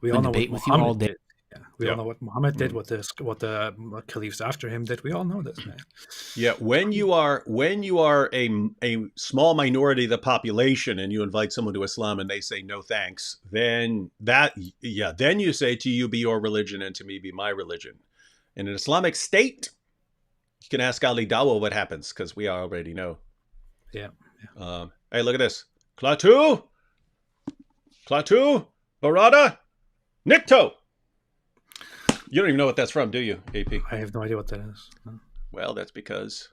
We all know what Muhammad did. Yeah. We all know what Muhammad did, what the caliphs after him did. We all know this, man. Yeah, when you are a small minority of the population and you invite someone to Islam and they say no thanks, then you say to you be your religion and to me be my religion. In an Islamic state, You can ask Ali Dawa what happens, because we already know. Yeah. Hey, look at this. Klaatu, Barada, Nikto. You don't even know what that's from, do you, AP? I have no idea what that is. No. Well, that's because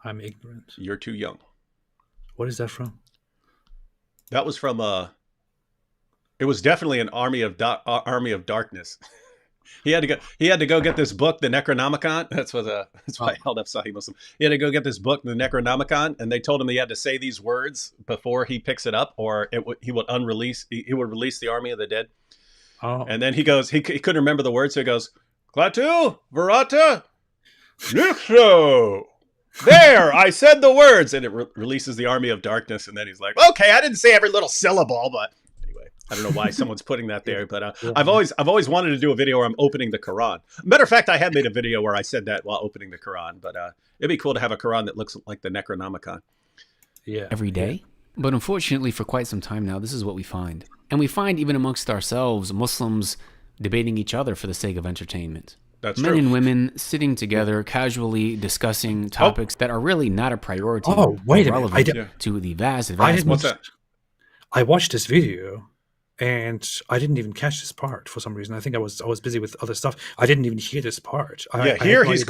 I'm ignorant. You're too young. What is that from? That was from it was definitely an Army of Darkness. He had to go get this book, the Necronomicon. That's why I held up Sahih Muslim. He had to go get this book, the Necronomicon, and they told him he had to say these words before he picks it up, or he would release the army of the dead. Oh. And then he goes, he couldn't remember the words, so he goes, Klaatu, Varata, Nixo. There, I said the words, and it releases the Army of Darkness, and then he's like, okay, I didn't say every little syllable, but anyway, I don't know why someone's putting that there, but I've always wanted to do a video where I'm opening the Quran. Matter of fact, I have made a video where I said that while opening the Quran, but it'd be cool to have a Quran that looks like the Necronomicon. Yeah. Every day. But unfortunately, for quite some time now, this is what we find. And we find even amongst ourselves, Muslims debating each other for the sake of entertainment. That's Men true. and women sitting together, casually discussing topics that are really not a priority. Oh, wait a minute. Relevant to the vast. What's that? I watched this video and I didn't even catch this part for some reason. I think I was busy with other stuff. I didn't even hear this part. He's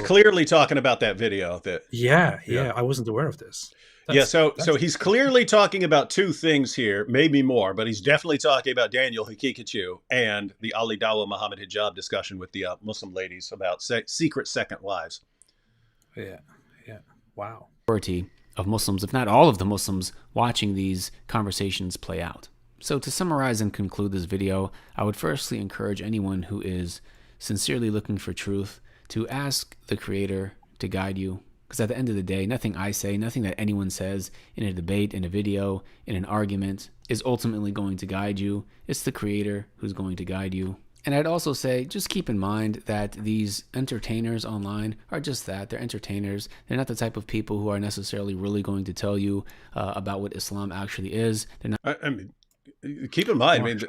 clearly talking about that video. Yeah. I wasn't aware of this. So he's clearly talking about two things here, maybe more, but he's definitely talking about Daniel Hakikachu and the Ali Dawa Muhammad hijab discussion with the Muslim ladies about secret second wives. Yeah. Wow. Majority of Muslims, if not all of the Muslims, watching these conversations play out. So to summarize and conclude this video, I would firstly encourage anyone who is sincerely looking for truth to ask the Creator to guide you. Because at the end of the day, nothing I say, nothing that anyone says in a debate, in a video, in an argument is ultimately going to guide you. It's the Creator who's going to guide you. And I'd also say, just keep in mind that these entertainers online are just that. They're entertainers. They're not the type of people who are necessarily really going to tell you about what Islam actually is. They're not. I mean, keep in mind,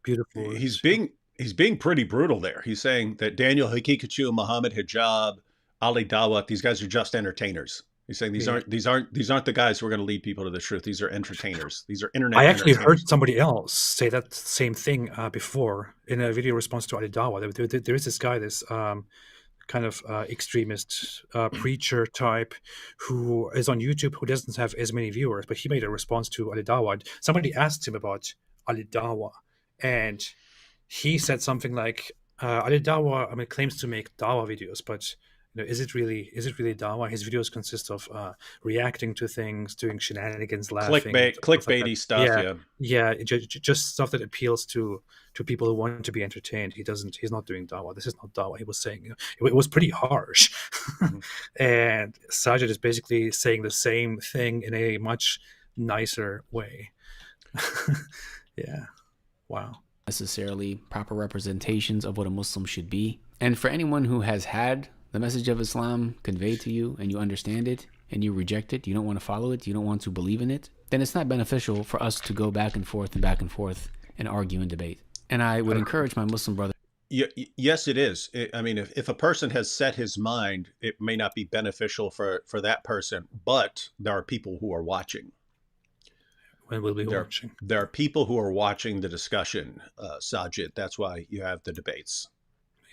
beautiful. He's being pretty brutal there. He's saying that Daniel Hakikachu, Muhammad hijab, Ali Dawa, these guys are just entertainers. He's saying these aren't the guys who are going to lead people to the truth. These are entertainers. These are internet. I actually heard somebody else say that same thing before in a video response to Ali Dawa. There is this guy, this kind of extremist preacher type who is on YouTube, who doesn't have as many viewers, but he made a response to Ali Dawa. Somebody asked him about Ali Dawa, and he said something like, Ali Dawa, claims to make Dawa videos, but is it really Dawa? His videos consist of reacting to things, doing shenanigans, laughing, clickbaity like stuff. Yeah, just stuff that appeals to people who want to be entertained. He's not doing Dawa. This is not Dawa. He was saying it was pretty harsh, and Sajid is basically saying the same thing in a much nicer way. Yeah, wow. Necessarily proper representations of what a Muslim should be. And for anyone who has had the message of Islam conveyed to you and you understand it and you reject it, you don't want to follow it, you don't want to believe in it, then it's not beneficial for us to go back and forth and argue and debate. And I would encourage my Muslim brother. Yes, it is. If a person has set his mind, it may not be beneficial for that person, but there are people who are watching. When will be watching? There are people who are watching the discussion, Sajid. That's why you have the debates.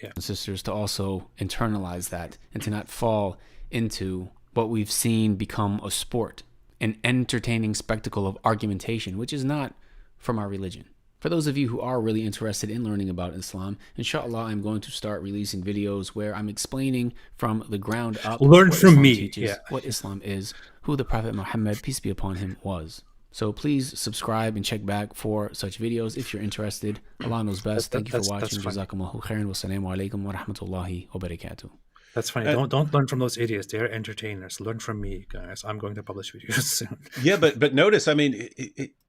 Yeah. And sisters, to also internalize that and to not fall into what we've seen become a sport, an entertaining spectacle of argumentation, which is not from our religion. For those of you who are really interested in learning about Islam, inshallah, I'm going to start releasing videos where I'm explaining from the ground up Learn from Islam me. teaches, what Islam is, who the Prophet Muhammad, peace be upon him, was. So please subscribe and check back for such videos if you're interested. Allah knows best. Thank you for watching. Jazakumullahu khairan. Wassalamu alaikum wa rahmatullahi wa barakatuh. That's funny. Don't learn from those idiots. They're entertainers. Learn from me, guys. I'm going to publish videos soon. Yeah, but notice,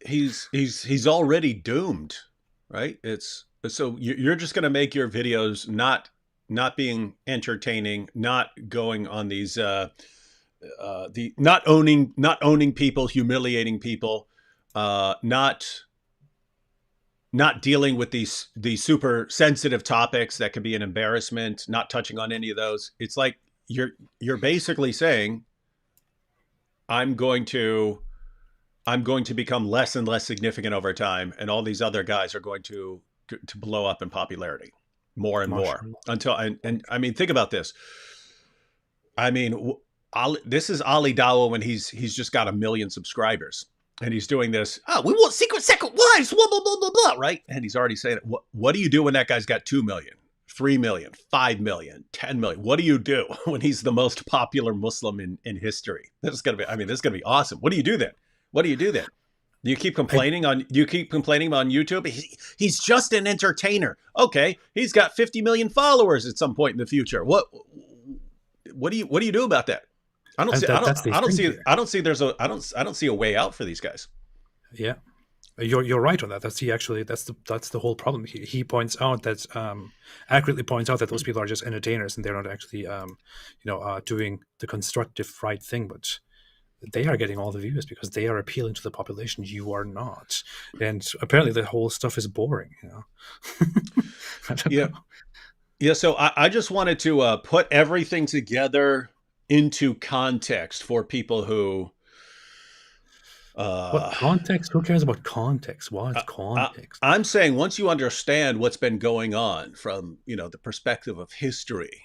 he's already doomed, right? So you're just going to make your videos not being entertaining, not going on these not owning people, humiliating people, not dealing with these super sensitive topics that could be an embarrassment, not touching on any of those. It's like you're basically saying I'm going to become less and less significant over time, and all these other guys are going to blow up in popularity more and more until and I mean, think about this. I mean, this is Ali Dawah when he's just got 1 million subscribers, and he's doing this. Oh, we want secret wives, blah blah blah blah blah, right? And he's already saying it. What do you do when that guy's got 2 million, 3 million, 5 million, 10 million? What do you do when he's the most popular Muslim in history? This is gonna be awesome. What do you do then? Do you keep complaining on YouTube? He's just an entertainer. Okay, he's got 50 million followers at some point in the future. What do you do about that? I don't see a way out for these guys. Yeah, you're right on that. That's the whole problem. He points out that accurately points out that those people are just entertainers and they're not actually doing the constructive right thing, but they are getting all the views because they are appealing to the population. You are not, and apparently the whole stuff is boring. Yeah. So I just wanted to put everything together into context for people who. What context? Who cares about context? What's context? I'm saying once you understand what's been going on from the perspective of history,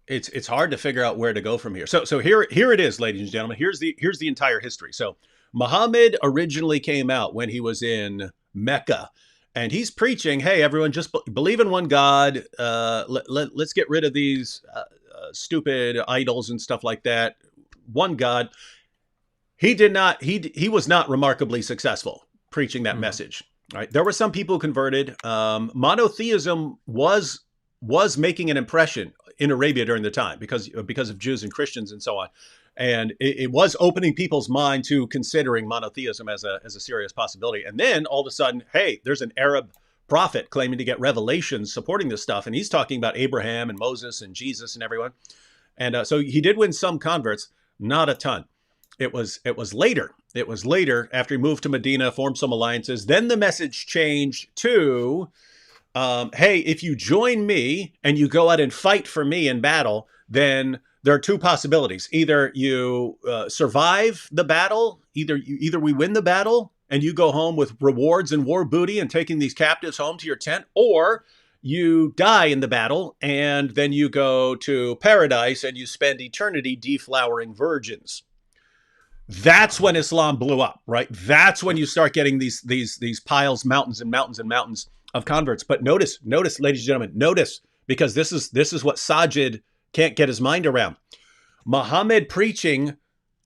it's hard to figure out where to go from here. So here it is, ladies and gentlemen. Here's the entire history. So Muhammad originally came out when he was in Mecca, and he's preaching, "Hey, everyone, just believe in one God. Let's get rid of these stupid idols and stuff like that. One God." He did not. He was not remarkably successful preaching that message. Right? There were some people who converted. Monotheism was making an impression in Arabia during the time because of Jews and Christians and so on, and it was opening people's mind to considering monotheism as a serious possibility. And then all of a sudden, hey, there's an Arab prophet claiming to get revelations supporting this stuff, and he's talking about Abraham and Moses and Jesus and everyone. And so he did win some converts, not a ton. It was later. It was later after he moved to Medina, formed some alliances. Then the message changed to, hey, if you join me and you go out and fight for me in battle, then there are two possibilities. Either you survive the battle, either we win the battle and you go home with rewards and war booty and taking these captives home to your tent, or you die in the battle and then you go to paradise and you spend eternity deflowering virgins. That's when Islam blew up, right? That's when you start getting these piles, mountains and mountains and mountains of converts. But notice, ladies and gentlemen, notice, because this is what Sajid can't get his mind around. Muhammad preaching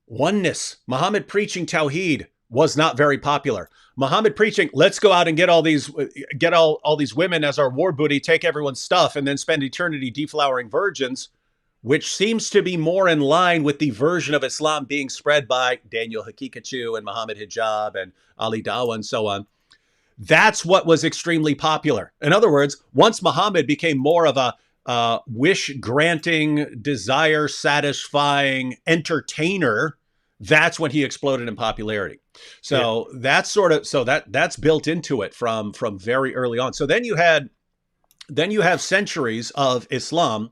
oneness, Muhammad preaching Tawheed was not very popular. Muhammad preaching, let's go out and get all these women as our war booty, take everyone's stuff, and then spend eternity deflowering virgins, which seems to be more in line with the version of Islam being spread by Daniel Hakikachu and Muhammad Hijab and Ali Dawah and so on. That's what was extremely popular. In other words, once Muhammad became more of a wish-granting, desire-satisfying entertainer, that's when he exploded in popularity. So that's that's built into it from very early on. So then you have centuries of Islam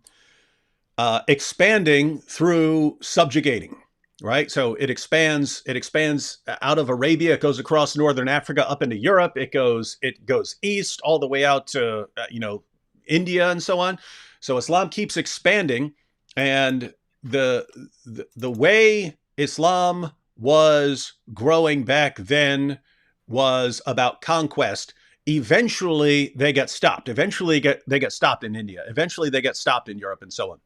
expanding through subjugating, right? So it expands out of Arabia. It goes across northern Africa up into Europe. It goes east all the way out to India and so on. So Islam keeps expanding, and the way Islam was growing back then was about conquest. Eventually they get stopped. Eventually they get stopped in India. Eventually they get stopped in Europe and so on.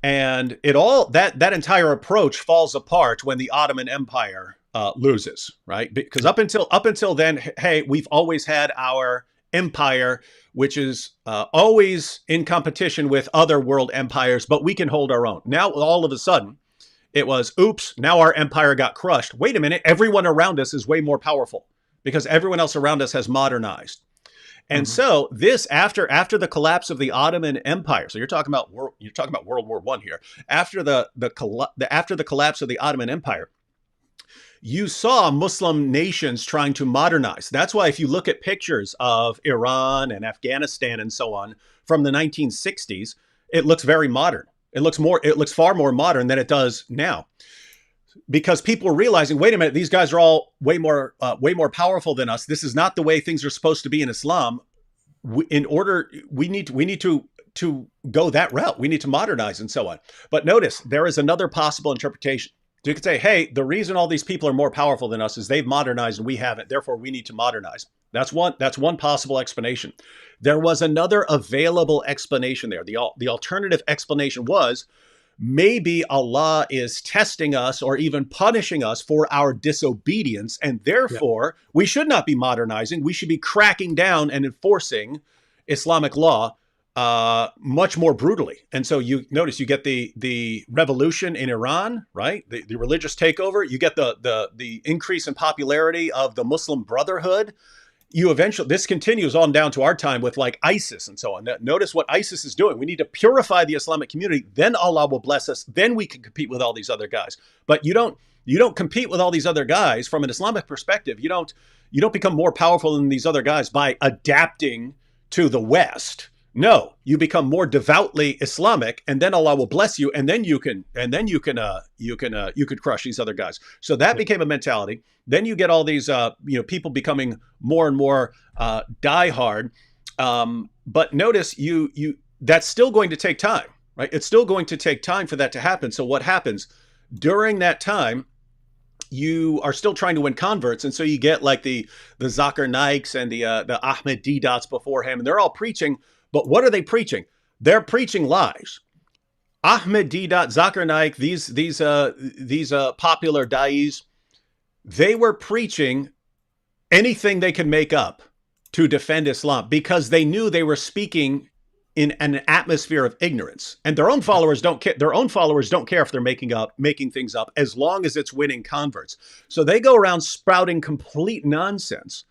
And that entire approach falls apart when the Ottoman Empire loses, right? Because up until then, hey, we've always had our empire, which is always in competition with other world empires, but we can hold our own. Now, all of a sudden, it was, oops, now our empire got crushed. Wait a minute, everyone around us is way more powerful because everyone else around us has modernized. And so this, after the collapse of the Ottoman Empire, so you're talking about World War I here. After the collapse of the Ottoman Empire, you saw Muslim nations trying to modernize. That's why if you look at pictures of Iran and Afghanistan and so on from the 1960s, it looks very modern. It looks far more modern than it does now, because people are realizing, wait a minute, these guys are all way more powerful than us. This is not the way things are supposed to be in Islam. We need to go that route. We need to modernize and so on. But notice, there is another possible interpretation. So you could say, hey, the reason all these people are more powerful than us is they've modernized and we haven't. Therefore, we need to modernize. That's one possible explanation. There was another available explanation there. The alternative explanation was, maybe Allah is testing us or even punishing us for our disobedience, and therefore we should not be modernizing. We should be cracking down and enforcing Islamic law much more brutally. And so you notice you get the revolution in Iran, right? The religious takeover. You get the increase in popularity of the Muslim Brotherhood. This continues on down to our time with like ISIS and so on. Notice what ISIS is doing. We need to purify the Islamic community. Then Allah will bless us. Then we can compete with all these other guys. But you don't compete with all these other guys from an Islamic perspective. You don't become more powerful than these other guys by adapting to the West. No, you become more devoutly Islamic, and then Allah will bless you, and then you could crush these other guys. So that became a mentality. Then you get all these people becoming more and more diehard. But notice that's still going to take time, right? It's still going to take time for that to happen. So what happens during that time? You are still trying to win converts, and so you get like the Zakir Naiks and the Ahmed Deedats before him, and they're all preaching. But what are they preaching? They're preaching lies. Ahmed Deedat, Zakir Naik, these popular da'is, they were preaching anything they could make up to defend Islam because they knew they were speaking in an atmosphere of ignorance. And their own followers don't care. Their own followers don't care if they're making things up as long as it's winning converts. So they go around sprouting complete nonsense.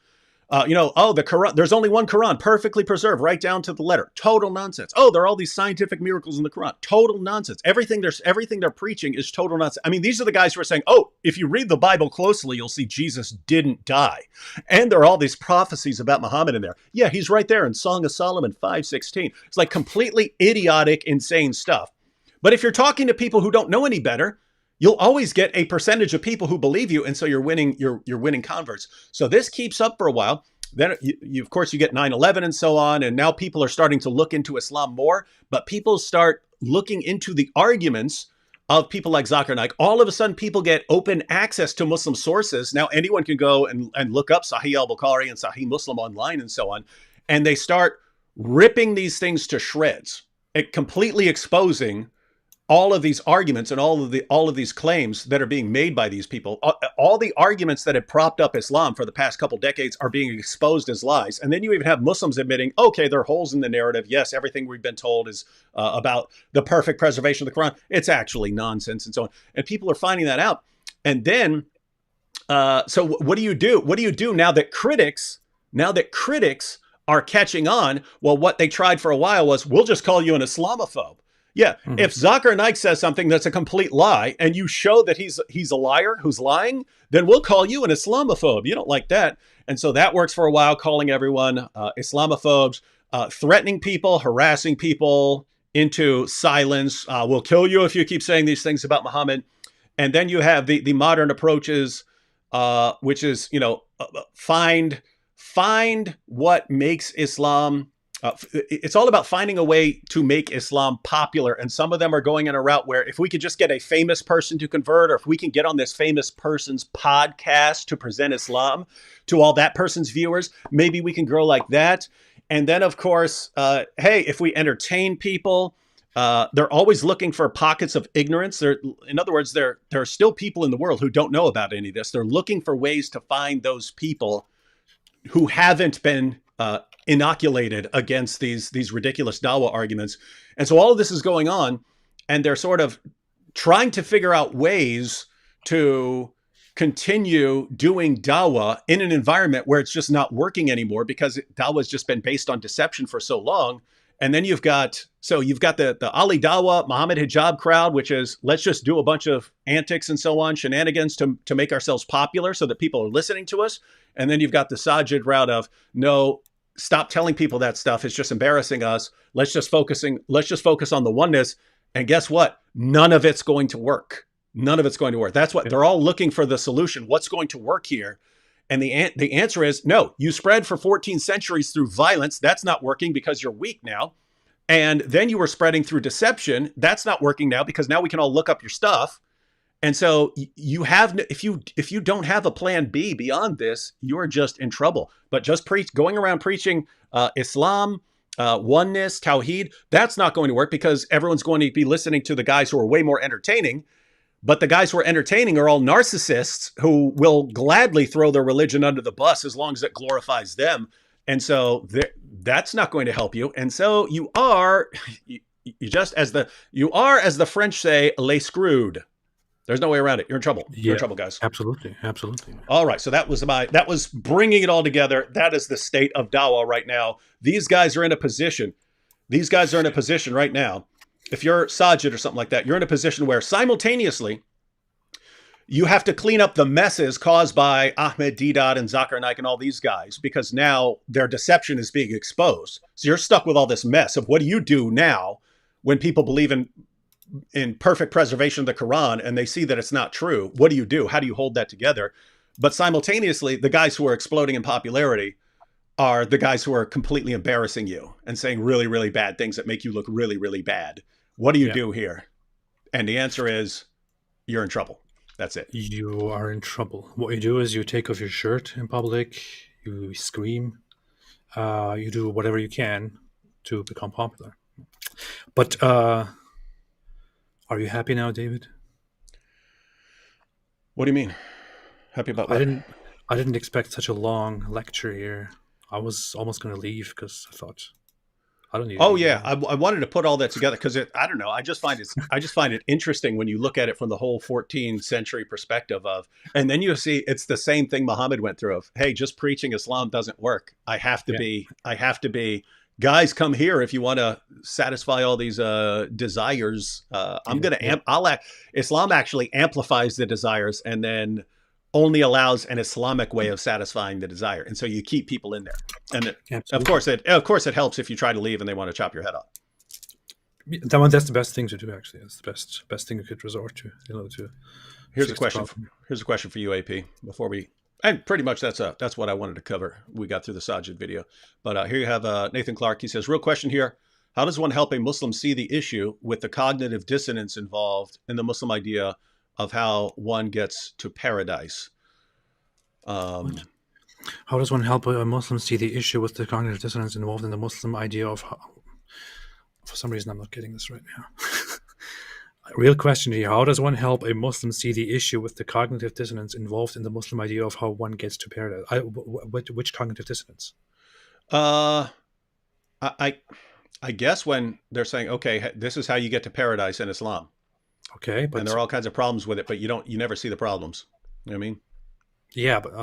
The Quran, there's only one Quran, perfectly preserved, right down to the letter. Total nonsense. Oh, there are all these scientific miracles in the Quran. Total nonsense. Everything they're preaching is total nonsense. I mean, these are the guys who are saying, oh, if you read the Bible closely, you'll see Jesus didn't die. And there are all these prophecies about Muhammad in there. Yeah, he's right there in Song of Solomon 5:16. It's like completely idiotic, insane stuff. But if you're talking to people who don't know any better, you'll always get a percentage of people who believe you, and so you're winning converts. So this keeps up for a while. Then of course you get 9/11 and so on, and now people are starting to look into Islam more. But people start looking into the arguments of people like Zakir Naik. All of a sudden, people get open access to Muslim sources. Now anyone can go and look up Sahih al-Bukhari and Sahih Muslim online and so on, and they start ripping these things to shreds, completely exposing all of these arguments and all of these claims that are being made by these people. All the arguments that have propped up Islam for the past couple decades are being exposed as lies. And then you even have Muslims admitting, okay, there are holes in the narrative. Yes, everything we've been told is about the perfect preservation of the Quran. It's actually nonsense and so on. And people are finding that out. And then, so what do you do? What do you do now that critics are catching on? Well, what they tried for a while was, we'll just call you an Islamophobe. Yeah, if Zakir Naik says something that's a complete lie and you show that he's a liar who's lying, then we'll call you an Islamophobe. You don't like that. And so that works for a while, calling everyone Islamophobes, threatening people, harassing people into silence. We'll kill you if you keep saying these things about Muhammad. And then you have the modern approaches, which is, find what makes Islam. It's all about finding a way to make Islam popular. And some of them are going in a route where if we could just get a famous person to convert, or if we can get on this famous person's podcast to present Islam to all that person's viewers, maybe we can grow like that. And then, of course, hey, if we entertain people, they're always looking for pockets of ignorance. In other words, there are still people in the world who don't know about any of this. They're looking for ways to find those people who haven't been inoculated against these ridiculous Dawah arguments. And so all of this is going on, and they're sort of trying to figure out ways to continue doing Dawah in an environment where it's just not working anymore, because Dawah has just been based on deception for so long. And then you've got the Ali Dawah, Muhammad Hijab crowd, which is, let's just do a bunch of antics and so on, shenanigans to make ourselves popular so that people are listening to us. And then you've got the Sajid route of, no, stop telling people that stuff. It's just embarrassing us. Let's just focus on the oneness. And guess what? None of it's going to work. None of it's going to work. That's what they're all looking for, the solution. What's going to work here? And the answer is no. You spread for 14 centuries through violence. That's not working because you're weak now. And then you were spreading through deception. That's not working now because now we can all look up your stuff. And so you have, if you don't have a plan B beyond this, you're just in trouble. But just going around preaching Islam, oneness, Tawheed, that's not going to work because everyone's going to be listening to the guys who are way more entertaining. But the guys who are entertaining are all narcissists who will gladly throw their religion under the bus as long as it glorifies them. And so that's not going to help you. And so you are as the French say, les screwed. There's no way around it. You're in trouble. You're in trouble, guys. Absolutely. Absolutely. All right. So that was bringing it all together. That is the state of Dawah right now. These guys are in a position. These guys are in a position right now. If you're Sajid or something like that, you're in a position where simultaneously you have to clean up the messes caused by Ahmed Deedat and Zakir Naik and all these guys, because now their deception is being exposed. So you're stuck with all this mess of what do you do now when people believe in perfect preservation of the Quran and they see that it's not true? What do you do? How do you hold that together? But simultaneously, the guys who are exploding in popularity are the guys who are completely embarrassing you and saying really, really bad things that make you look really, really bad. What do you do here? And the answer is you're in trouble. That's it. You are in trouble. What you do is you take off your shirt in public, you scream, you do whatever you can to become popular. But are you happy now, David? What do you mean? Happy about what? I didn't expect such a long lecture here. I was almost going to leave because I thought I don't need. Oh yeah, I wanted to put all that together because I don't know. I just find it interesting when you look at it from the whole 14th century perspective of, and then you see it's the same thing Muhammad went through of, hey, just preaching Islam doesn't work. I have to be. Guys, come here if you want to satisfy all these desires. Islam actually amplifies the desires and then only allows an Islamic way of satisfying the desire, and so you keep people in there. And of course it helps if you try to leave and they want to chop your head off. That's the best thing to do. Actually, it's the best thing you could resort to. Here's a question for you, AP. Before we. And pretty much that's what I wanted to cover. We got through the Sajid video. But here you have Nathan Clark. He says, real question here. How does one help a Muslim see the issue with the cognitive dissonance involved in the Muslim idea of how one gets to paradise? How does one help a Muslim see the issue with the cognitive dissonance involved in the Muslim idea of how... For some reason, I'm not getting this right now. Real question here. How does one help a Muslim see the issue with the cognitive dissonance involved in the Muslim idea of how one gets to paradise? Which cognitive dissonance? I guess when they're saying, okay, this is how you get to paradise in Islam. Okay, but and there are all kinds of problems with it, but you never see the problems. You know what I mean? Yeah, but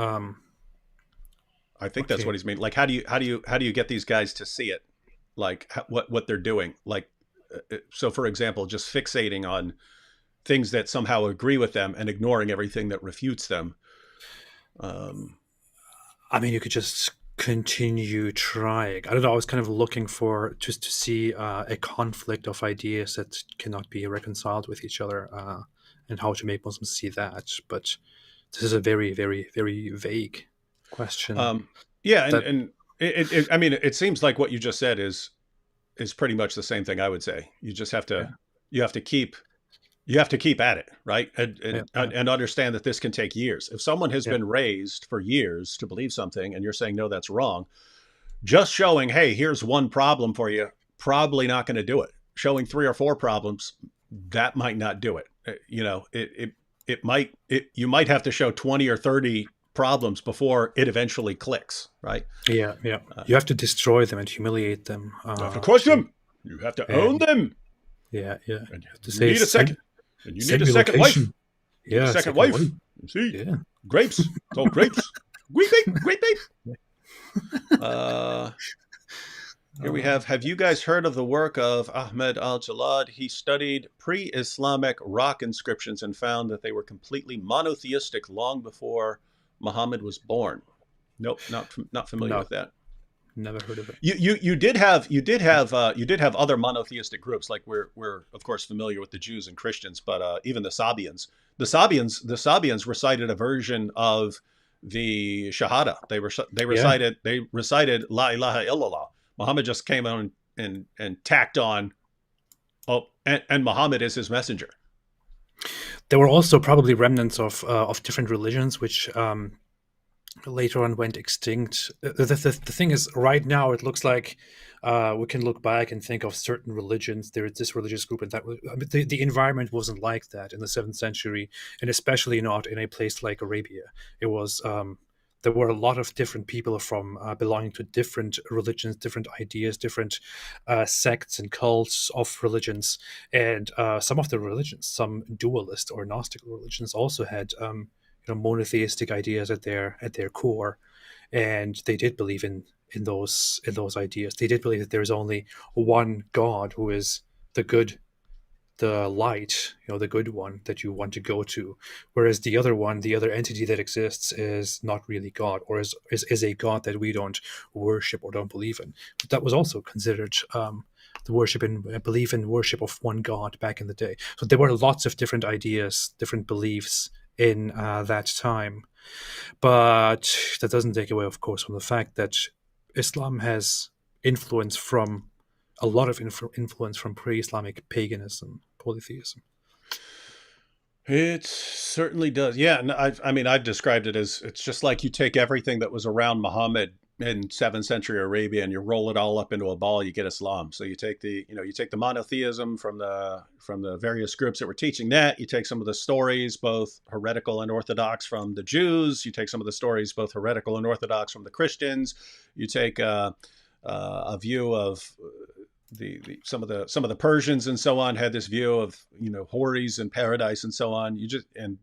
I think that's what he's mean. Like, how do you get these guys to see it? Like what they're doing? Like, so for example, just fixating on things that somehow agree with them and ignoring everything that refutes them. I mean, you could just continue trying. I don't know. I was kind of looking for just to see a conflict of ideas that cannot be reconciled with each other, and how to make Muslims see that. But this is a very, very, very vague question. I mean, it seems like what you just said is pretty much the same thing I would say. You just have to you have to keep at it, right? And understand that this can take years. If someone has been raised for years to believe something and you're saying, no, that's wrong, just showing, hey, here's one problem for you, probably not going to do it. Showing 3 or 4 problems, that might not do it. You might have to show 20 or 30 problems before it eventually clicks, right? Yeah. You have to destroy them and humiliate them. You have to crush them. You have to own them. Yeah. And you have to say need a second. And you need a second wife. Yeah, second wife. You see, grapes. It's all grapes. Great babe. Here we have you guys heard of the work of Ahmed al-Jalad? He studied pre-Islamic rock inscriptions and found that they were completely monotheistic long before Muhammad was born. Nope, not familiar with that. Never heard of it. You did have other monotheistic groups, like we're of course familiar with the Jews and Christians, but even the Sabians. The Sabians recited a version of the Shahada. They recited La ilaha illallah. Muhammad just came on and tacked on, and Muhammad is his messenger. There were also probably remnants of different religions which later on went extinct. The thing is, right now it looks like we can look back and think of certain religions. There is this religious group, and that the environment wasn't like that in the 7th century, and especially not in a place like Arabia. It was there were a lot of different people from belonging to different religions, different ideas, different sects and cults of religions, and some of the religions, some dualist or Gnostic religions, also had monotheistic ideas at their core, and they did believe in those ideas. They did believe that there is only one God who is the good, the light, the good one that you want to go to, whereas the other one, the other entity that exists, is not really God, or is a God that we don't worship or don't believe in. But that was also considered the worship and belief in worship of one God back in the day. So there were lots of different ideas, different beliefs in that time, but that doesn't take away, of course, from the fact that Islam has influence from a lot of influence from pre-Islamic paganism, polytheism. It certainly does. Yeah, and I've described it as, it's just like you take everything that was around Muhammad in 7th century Arabia and you roll it all up into a ball, you get Islam. So you take the monotheism from the various groups that were teaching that. You take some of the stories, both heretical and orthodox, from the Jews. You take some of the stories, both heretical and orthodox, from the Christians. You take a view of some of the Persians and so on had this view of houris and paradise and so on.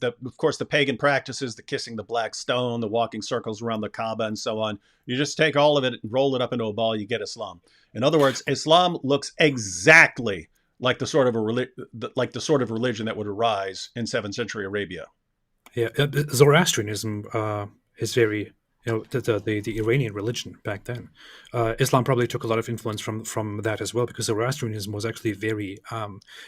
Of course the pagan practices, the kissing the black stone, the walking circles around the Kaaba and so on. You just take all of it and roll it up into a ball, you get Islam. In other words, Islam looks exactly like the sort of religion that would arise in 7th century Arabia. Yeah, Zoroastrianism is very the Iranian religion back then. Islam probably took a lot of influence from that as well, because Zoroastrianism was actually very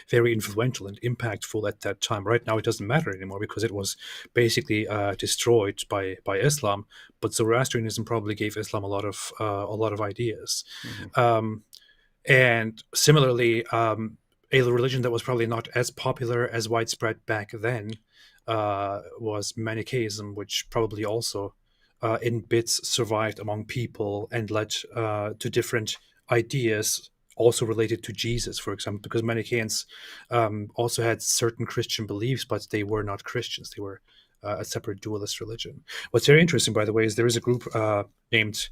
very influential and impactful at that time. Right now it doesn't matter anymore because it was basically destroyed by Islam, but Zoroastrianism probably gave Islam a lot of ideas. Mm-hmm. And similarly, a religion that was probably not as popular, as widespread back then, was Manichaeism, which probably also in bits survived among people and led to different ideas also related to Jesus, for example, because Manichaeans also had certain Christian beliefs, but they were not Christians. They were a separate dualist religion. What's very interesting, by the way, is there is a group there's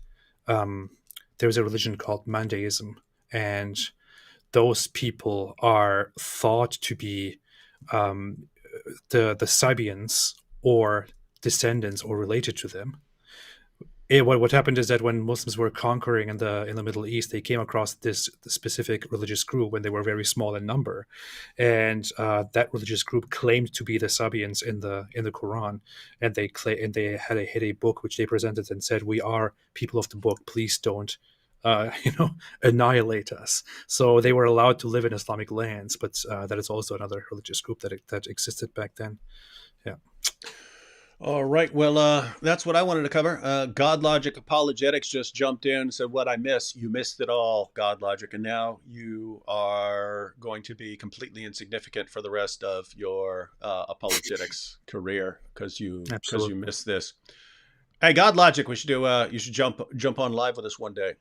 a religion called Mandaism, and those people are thought to be the Sabians or descendants or related to them. What happened is that when Muslims were conquering in the Middle East, they came across this specific religious group when they were very small in number, and that religious group claimed to be the Sabians in the Quran, and they had a book which they presented and said, "We are people of the book. Please don't, annihilate us." So they were allowed to live in Islamic lands, but that is also another religious group that existed back then. Yeah. All right. Well, that's what I wanted to cover. God Logic Apologetics just jumped in and said, "What I miss, you missed it all, God Logic. And now you are going to be completely insignificant for the rest of your apologetics career because you missed this." Hey, God Logic, we should do. You should jump on live with us one day.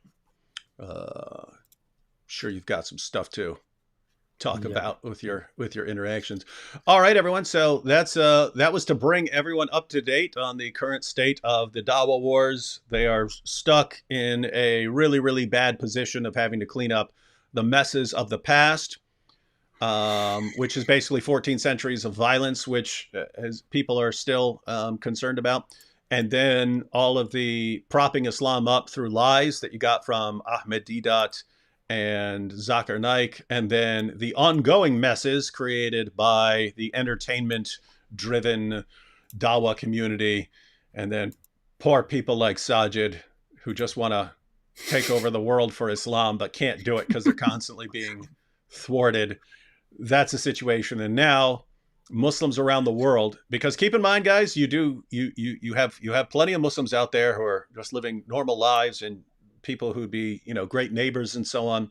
Sure, you've got some stuff to talk about with your interactions. All right, everyone. So that was to bring everyone up to date on the current state of the Dawa wars. They are stuck in a really, really bad position of having to clean up the messes of the past, which is basically 14 centuries of violence, which people are still concerned about. And then all of the propping Islam up through lies that you got from Ahmed Deedat and Zakir Naik, and then the ongoing messes created by the entertainment-driven Dawa community, and then poor people like Sajid who just want to take over the world for Islam, but can't do it because they're constantly being thwarted. That's a situation. And now Muslims around the world, because keep in mind, guys, you have plenty of Muslims out there who are just living normal lives and people who'd be, great neighbors and so on.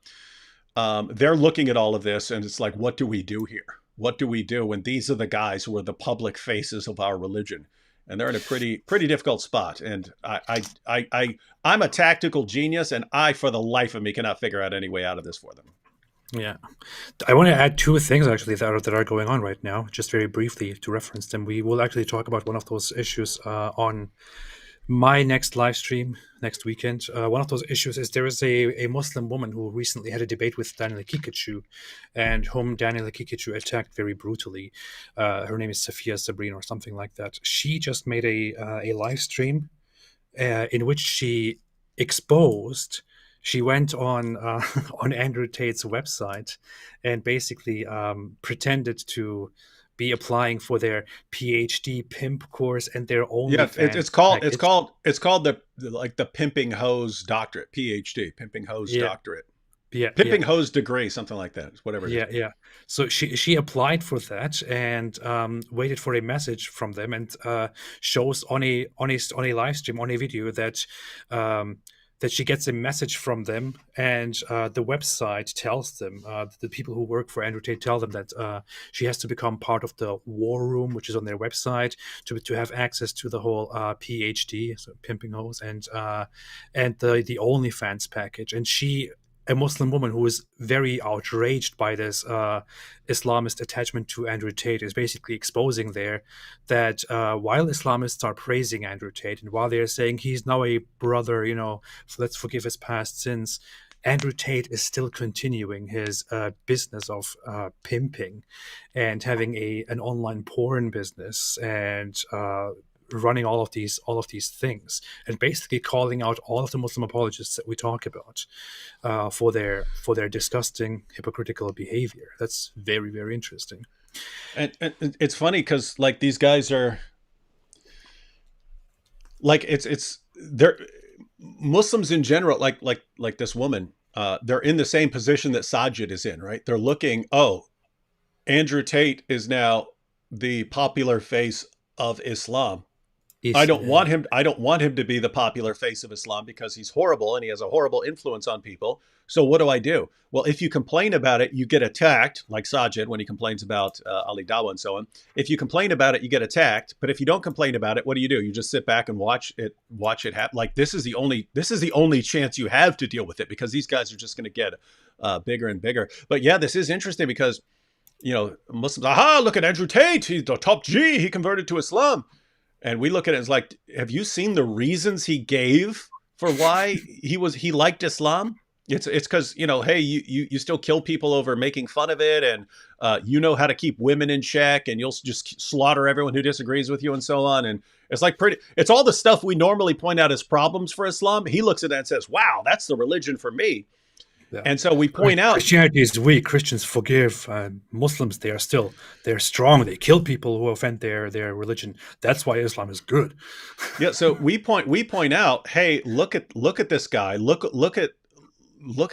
They're looking at all of this and it's like, what do we do here? What do we do when these are the guys who are the public faces of our religion? And they're in a pretty difficult spot. And I'm a tactical genius, and I, for the life of me, cannot figure out any way out of this for them. Yeah. I want to add two things actually that are going on right now, just very briefly to reference them. We will actually talk about one of those issues on my next live stream next weekend. One of those issues is there is a Muslim woman who recently had a debate with Daniel Kikachu, and whom Daniel Kikachu attacked very brutally. Her name is Safia Sabrina or something like that. She just made a live stream in which she exposed. She went on on Andrew Tate's website and basically pretended to be applying for their PhD pimp course and their own. Yeah, it's called the pimping hose doctorate, PhD, pimping hose doctorate. Yeah, pimping hose degree, something like that. Whatever it is. Yeah. So she applied for that and waited for a message from them, and shows on a live stream, on a video that that she gets a message from them, and the website tells them, the people who work for Andrew Tate tell them that she has to become part of the war room, which is on their website, to have access to the whole PhD, so pimping hose, and the OnlyFans package. And she, a Muslim woman who is very outraged by this Islamist attachment to Andrew Tate, is basically exposing there that while Islamists are praising Andrew Tate and while they're saying he's now a brother, let's forgive his past sins, Andrew Tate is still continuing his business of pimping and having an online porn business and running all of these things, and basically calling out all of the Muslim apologists that we talk about for their disgusting hypocritical behavior. That's very, very interesting. And it's funny because like these guys are like they're Muslims in general, like this woman, they're in the same position that Sajid is in, right? They're looking, Andrew Tate is now the popular face of Islam. I don't want him to be the popular face of Islam because he's horrible and he has a horrible influence on people. So what do? Well, if you complain about it, you get attacked, like Sajid when he complains about Ali Dawa and so on. If you complain about it, you get attacked. But if you don't complain about it, what do? You just sit back and watch it happen. Like this is the only chance you have to deal with it, because these guys are just going to get bigger and bigger. But yeah, this is interesting because Muslims, look at Andrew Tate, he's the top G, he converted to Islam. And we look at it as like, have you seen the reasons he gave for why he liked Islam? It's because, hey, you still kill people over making fun of it, and you know how to keep women in check, and you'll just slaughter everyone who disagrees with you and so on. And it's like it's all the stuff we normally point out as problems for Islam. He looks at that and says, wow, that's the religion for me. Yeah. And so we point out Christianity is weak. Christians forgive. Muslims, they're strong. They kill people who offend their religion. That's why Islam is good. Yeah. So we point out, hey, look at this guy. Look at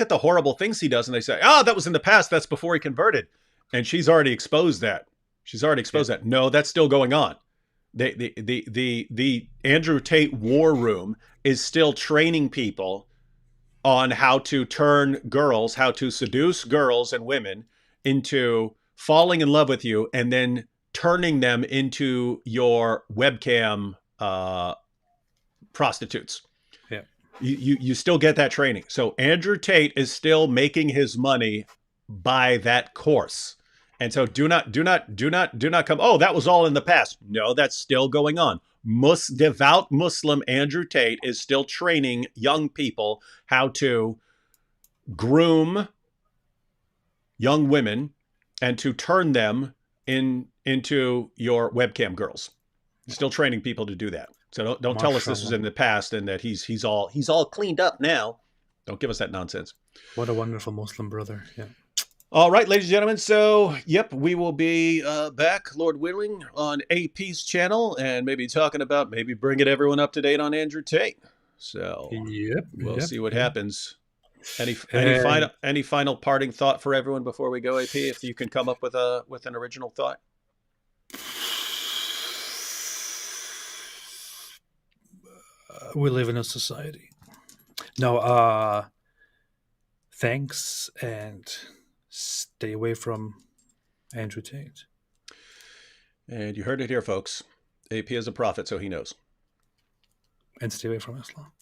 the horrible things he does, and they say, that was in the past. That's before he converted, and she's already exposed that. That. No, that's still going on. The Andrew Tate war room is still training people on how to turn girls, how to seduce girls and women into falling in love with you and then turning them into your webcam prostitutes. Yeah. You still get that training. So Andrew Tate is still making his money by that course. And so do not come, that was all in the past. No, that's still going on. Devout Muslim Andrew Tate is still training young people how to groom young women and to turn them into your webcam girls. Still training people to do that. So don't tell us this was in the past and that he's all cleaned up now. Don't give us that nonsense. What a wonderful Muslim brother. Yeah. All right, ladies and gentlemen. So, we will be back, Lord willing, on AP's channel and maybe talking about bringing everyone up to date on Andrew Tate. So Yep. we'll yep, see what yep. happens. Any And- final parting thought for everyone before we go, AP? If you can come up with an original thought. We live in a society. No, thanks, and stay away from Andrew Tate. And you heard it here, folks. AP is a prophet, so he knows. And stay away from Islam.